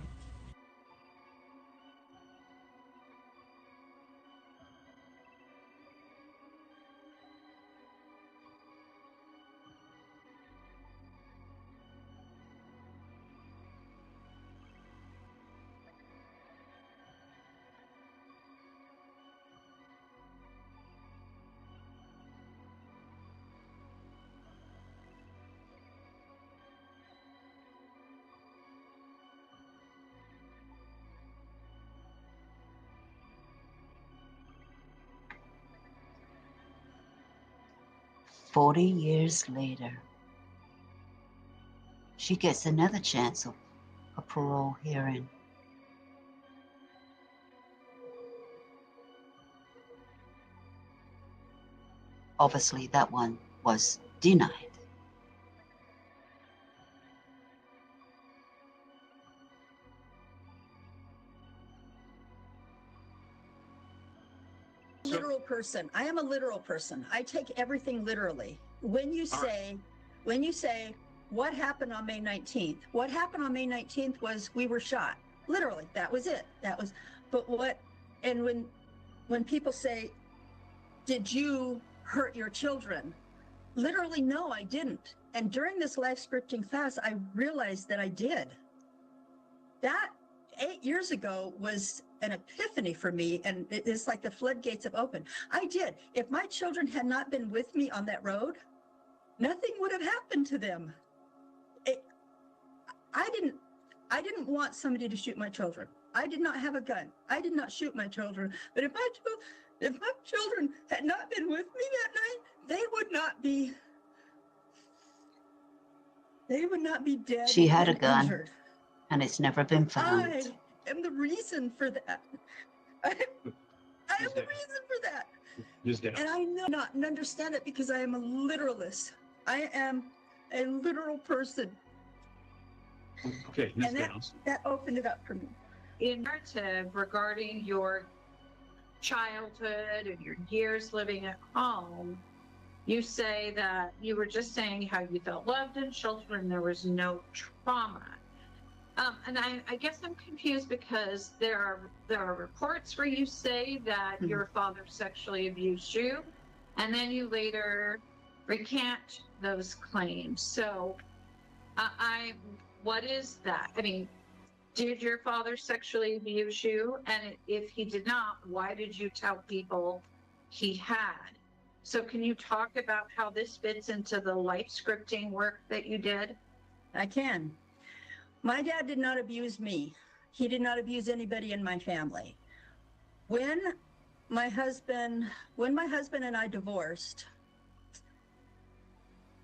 "40 years later, she gets another chance of a parole hearing. Obviously, that one was denied. Literal person. I am a literal person. I take everything literally. When you say, what happened on May 19th? What happened on May 19th was we were shot. Literally, that was it. But when people say, did you hurt your children? Literally, no, I didn't. And during this life scripting class, I realized that I did. that 8 years ago was an epiphany for me, and it's like the floodgates have opened. I did. If my children had not been with me on that road, nothing would have happened to them. I didn't want somebody to shoot my children. I did not have a gun. I did not shoot my children. But if my children had not been with me that night, they would not be dead. She had a gun, injured. and it's never been found. I am the reason for that. I am the reason for that. And I know not understand it because I am a literalist. I am a literal person. Okay, Ms. And Downs. that opened it up for me. In narrative regarding your childhood and your years living at home, you say that you were just saying how you felt loved and sheltered and there was no trauma. And I guess I'm confused because there are reports where you say that your father sexually abused you, and then you later recant those claims. So what is that? I mean, did your father sexually abuse you? And if he did not, why did you tell people he had? So can you talk about how this fits into the life scripting work that you did? I can. My dad did not abuse me. He did not abuse anybody in my family. When my husband and I divorced,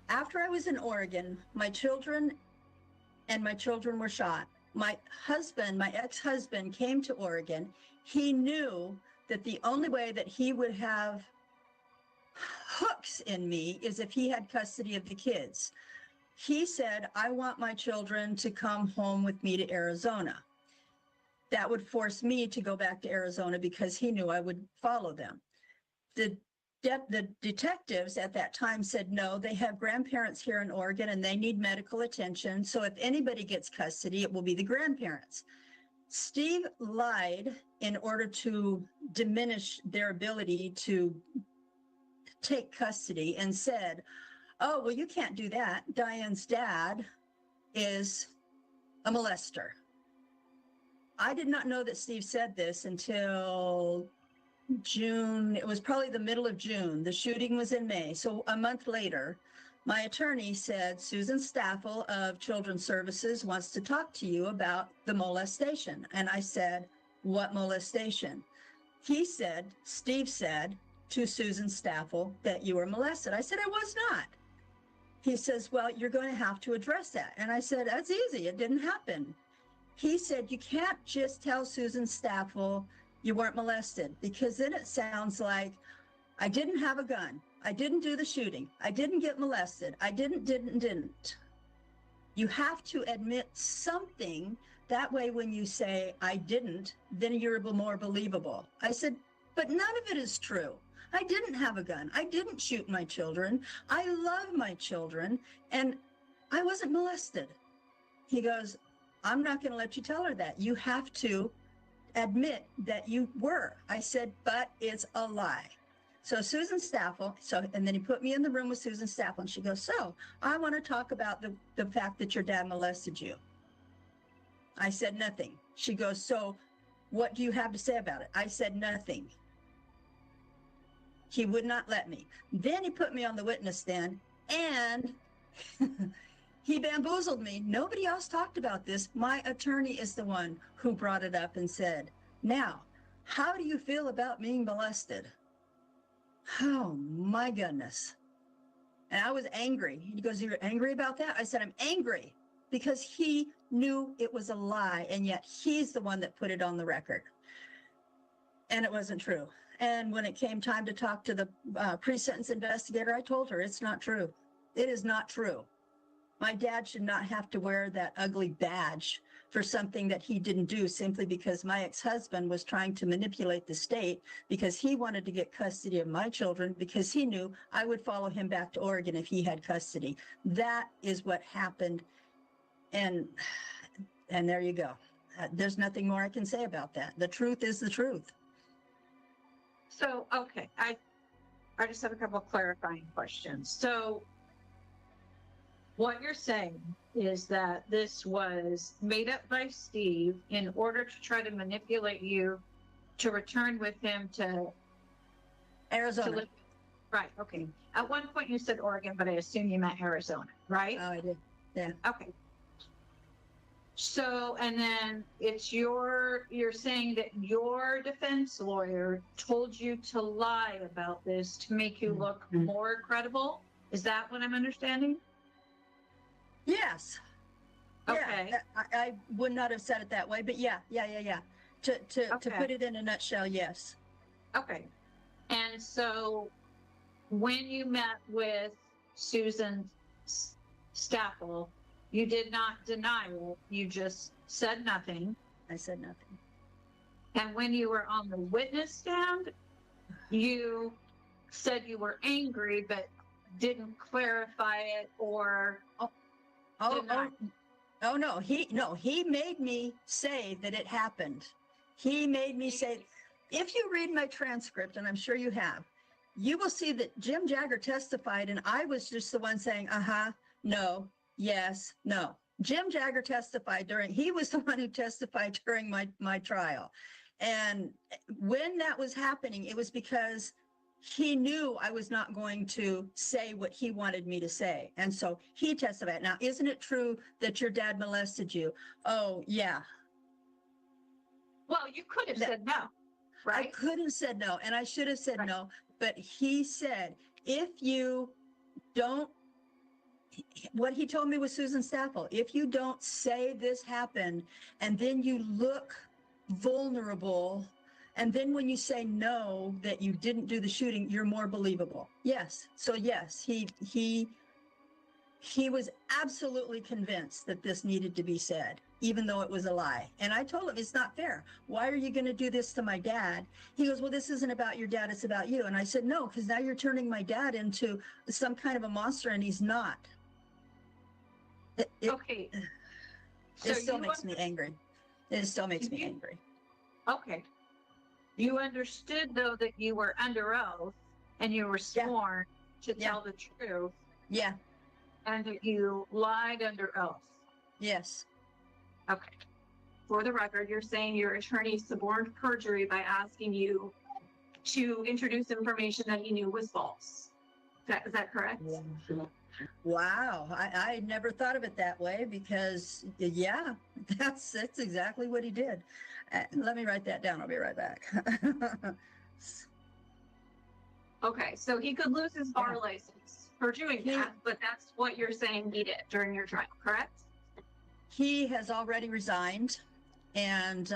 after I was in Oregon, my children were shot. My ex-husband came to Oregon. He knew that the only way that he would have hooks in me is if he had custody of the kids. He said, I want my children to come home with me to Arizona. That would force me to go back to Arizona because he knew I would follow them. The detectives at that time said, no, they have grandparents here in Oregon and they need medical attention. So if anybody gets custody, it will be the grandparents. Steve lied in order to diminish their ability to take custody and said, oh, well, you can't do that. Diane's dad is a molester. I did not know that Steve said this until June. It was probably the middle of June. The shooting was in May. So a month later, my attorney said, Susan Staffel of Children's Services wants to talk to you about the molestation. And I said, what molestation? He said, Steve said to Susan Staffel that you were molested. I said, I was not. He says, well, you're going to have to address that. And I said, that's easy. It didn't happen. He said, you can't just tell Susan Staffel you weren't molested, because then it sounds like I didn't have a gun. I didn't do the shooting. I didn't get molested. I didn't. You have to admit something. That way, when you say I didn't, then you're more believable. I said, but none of it is true. I didn't have a gun. I didn't shoot my children. I love my children, and I wasn't molested. He goes, I'm not going to let you tell her that. You have to admit that you were. I said, but it's a lie. So Susan Staffel, and then he put me in the room with Susan Staffel, and she goes, so I want to talk about the fact that your dad molested you. I said nothing. She goes, so what do you have to say about it? I said nothing. He would not let me. Then he put me on the witness stand, and he bamboozled me. Nobody else talked about this. My attorney is the one who brought it up and said, now, how do you feel about being molested? Oh, my goodness. And I was angry. He goes, you're angry about that? I said, I'm angry because he knew it was a lie, and yet he's the one that put it on the record. And it wasn't true. And when it came time to talk to the pre-sentence investigator, I told her, it's not true. It is not true. My dad should not have to wear that ugly badge for something that he didn't do simply because my ex-husband was trying to manipulate the state because he wanted to get custody of my children because he knew I would follow him back to Oregon if he had custody. That is what happened. And there you go. There's nothing more I can say about that. The truth is the truth. So, okay, I just have a couple of clarifying questions. So What you're saying is that this was made up by Steve in order to try to manipulate you to return with him to Arizona. to live. Right, okay. At one point you said Oregon, but I assume you meant Arizona, right? Oh, I did. Yeah. Okay. So, and then you're saying that your defense lawyer told you to lie about this to make you look more credible? Is that what I'm understanding? Yes. Okay. Yeah, I would not have said it that way, but yeah. To put it in a nutshell, yes. Okay. And so when you met with Susan Staffel, you did not deny it. You just said nothing. I said nothing. And when you were on the witness stand, you said you were angry, but didn't clarify it or no. He made me say that it happened. He made me say, if you read my transcript, and I'm sure you have, you will see that Jim Jagger testified and I was just the one saying, no, yes, no. Jim Jagger testified he was the one who testified during my trial. And when that was happening, it was because he knew I was not going to say what he wanted me to say. And so he testified. Now, isn't it true that your dad molested you? Oh, yeah. Well, you could have said no, right? I could have said no, and I should have said no. But he said, if you don't, what he told me was Susan Staffel, if you don't say this happened, and then you look vulnerable, and then when you say no, that you didn't do the shooting, you're more believable. Yes. So yes, he was absolutely convinced that this needed to be said, even though it was a lie. And I told him, it's not fair. Why are you going to do this to my dad? He goes, well, this isn't about your dad, it's about you. And I said, no, because now you're turning my dad into some kind of a monster, and he's not. Okay. It still makes me angry. It still makes me angry. Okay. You understood, though, that you were under oath and you were sworn to tell the truth. Yeah. And that you lied under oath. Yes. Okay. For the record, you're saying your attorney suborned perjury by asking you to introduce information that he knew was false. Is that correct? Wow. I never thought of it that way because, yeah, that's exactly what he did. Let me write that down. I'll be right back. Okay. So he could lose his bar license for doing that, but that's what you're saying he did during your trial, correct? He has already resigned. And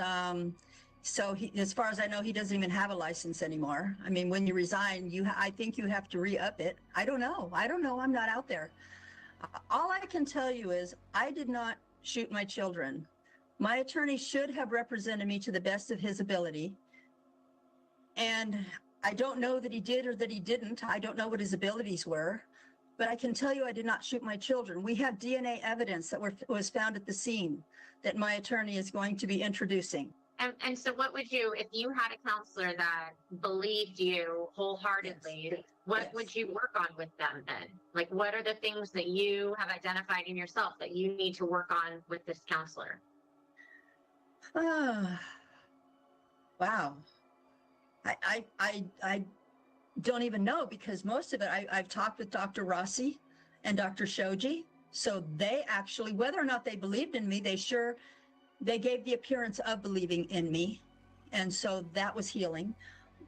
so as far as I know, he doesn't even have a license anymore. I mean, when you resign, I think you have to re-up it. I don't know. I'm not out there. All I can tell you is I did not shoot my children. My attorney should have represented me to the best of his ability. And I don't know that he did or that he didn't. I don't know what his abilities were. But I can tell you I did not shoot my children. We have DNA evidence that was found at the scene that my attorney is going to be introducing. And so what would you, if you had a counselor that believed you wholeheartedly, what would you work on with them then? Like, what are the things that you have identified in yourself that you need to work on with this counselor? Wow. I don't even know because most of it, I've talked with Dr. Rossi and Dr. Shoji. So they actually, whether or not they believed in me, they gave the appearance of believing in me. And so that was healing.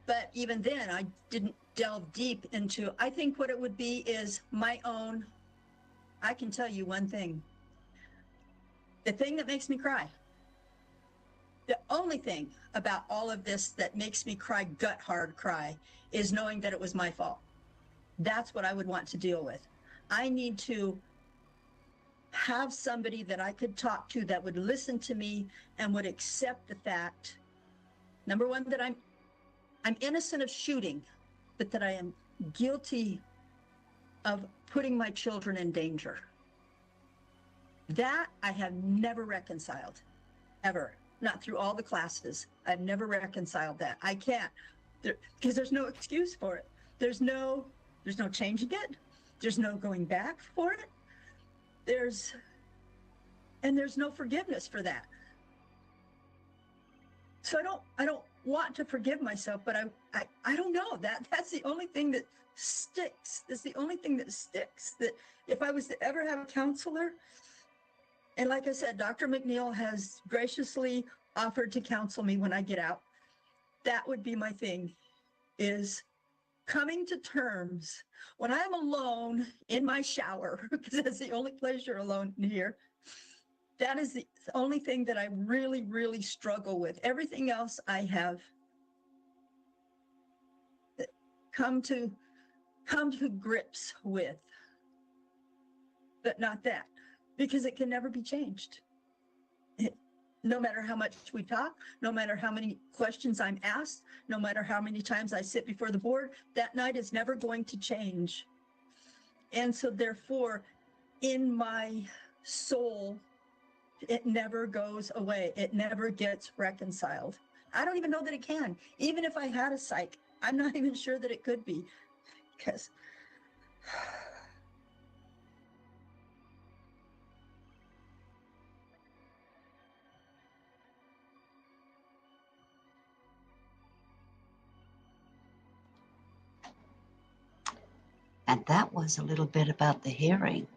But even then, I didn't delve deep into, I think what it would be is my own, I can tell you one thing. The thing that makes me cry, the only thing about all of this that makes me cry, gut hard cry, is knowing that it was my fault. That's what I would want to deal with. I need to have somebody that I could talk to that would listen to me and would accept the fact, number one, that I'm innocent of shooting, but that I am guilty of putting my children in danger. That I have never reconciled, ever. Not through all the classes. I've never reconciled that. I can't, because there's no excuse for it. There's no changing it. There's no going back for it. there's no forgiveness for that. So I don't want to forgive myself, but I don't know, that's the only thing that sticks. That's the only thing that sticks, that if I was to ever have a counselor, and like I said, Dr. McNeil has graciously offered to counsel me when I get out, that would be my thing, is coming to terms when I'm alone in my shower, because that's the only place you're alone in here. That is the only thing that I really, really struggle with. Everything else I have come to grips with, but not that, because it can never be changed. No matter how much we talk, no matter how many questions I'm asked, no matter how many times I sit before the board, that night is never going to change. And so therefore, in my soul, it never goes away. It never gets reconciled. I don't even know that it can. Even if I had a psych, I'm not even sure that it could be, because And that was a little bit about the hearing.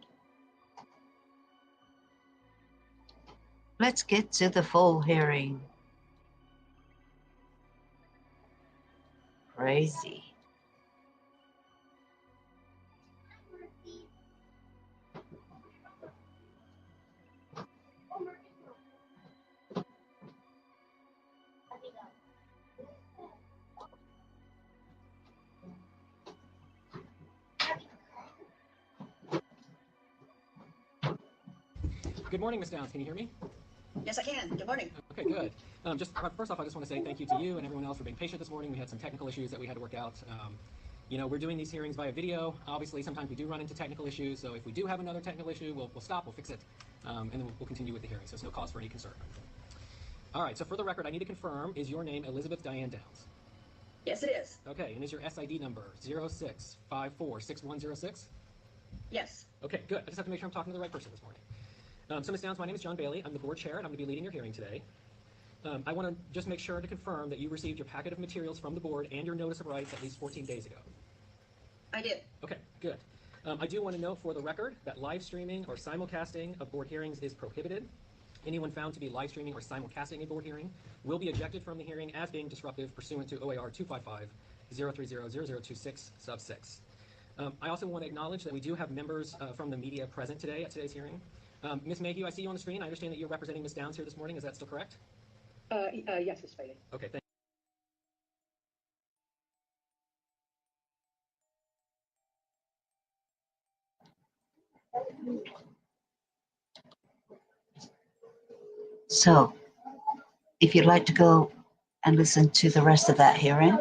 Let's get to the full hearing. Crazy. Good morning, Ms. Downs. Can you hear me? yes, I can. Good morning. Okay, good. First off, I just want to say thank you to you and everyone else for being patient this morning. We had some technical issues that we had to work out. You know, we're doing these hearings via video. Obviously, sometimes we do run into technical issues, so if we do have another technical issue, we'll stop, we'll fix it, and then we'll continue with the hearing, so there's no cause for any concern. All right, so for the record, I need to confirm, is your name Elizabeth Diane Downs? Yes, it is. Okay, and is your SID number 06546106? Yes. Okay, good. I just have to make sure I'm talking to the right person this morning. So Ms. Downs, my name is John Bailey. I'm the board chair, and I'm going to be leading your hearing today. I want to just make sure to confirm that you received your packet of materials from the board and your notice of rights at least 14 days ago. I did. Okay, good. I do want to note for the record that live streaming or simulcasting of board hearings is prohibited. Anyone found to be live streaming or simulcasting a board hearing will be ejected from the hearing as being disruptive pursuant to OAR 255-030-0026 sub 6. I also want to acknowledge that we do have members from the media present today at today's hearing. Ms. Mayhew, I see you on the screen. I understand that you're representing Ms. Downs here this morning. Is that still correct? Yes, Ms. Bailey. Okay, thank you. So, if you'd like to go and listen to the rest of that hearing,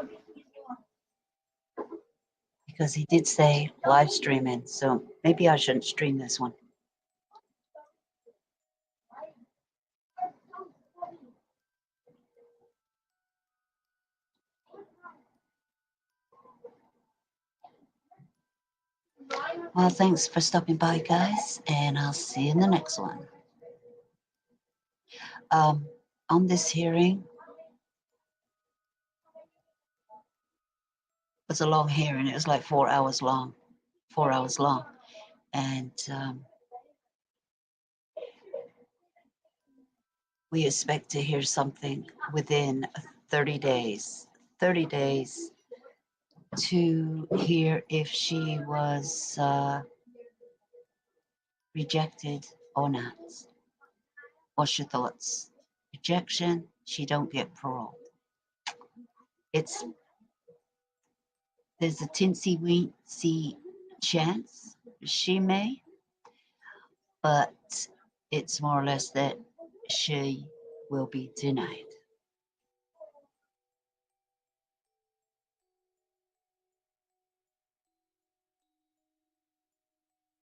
because he did say live streaming, so maybe I shouldn't stream this one. Well, thanks for stopping by, guys, and I'll see you in the next one. On this hearing, it was a long hearing. It was like 4 hours long, and we expect to hear something within 30 days. 30 days to hear if she was rejected or not. What's your thoughts? Rejection, she don't get parole. There's a teensy-weensy chance she may, but it's more or less that she will be denied.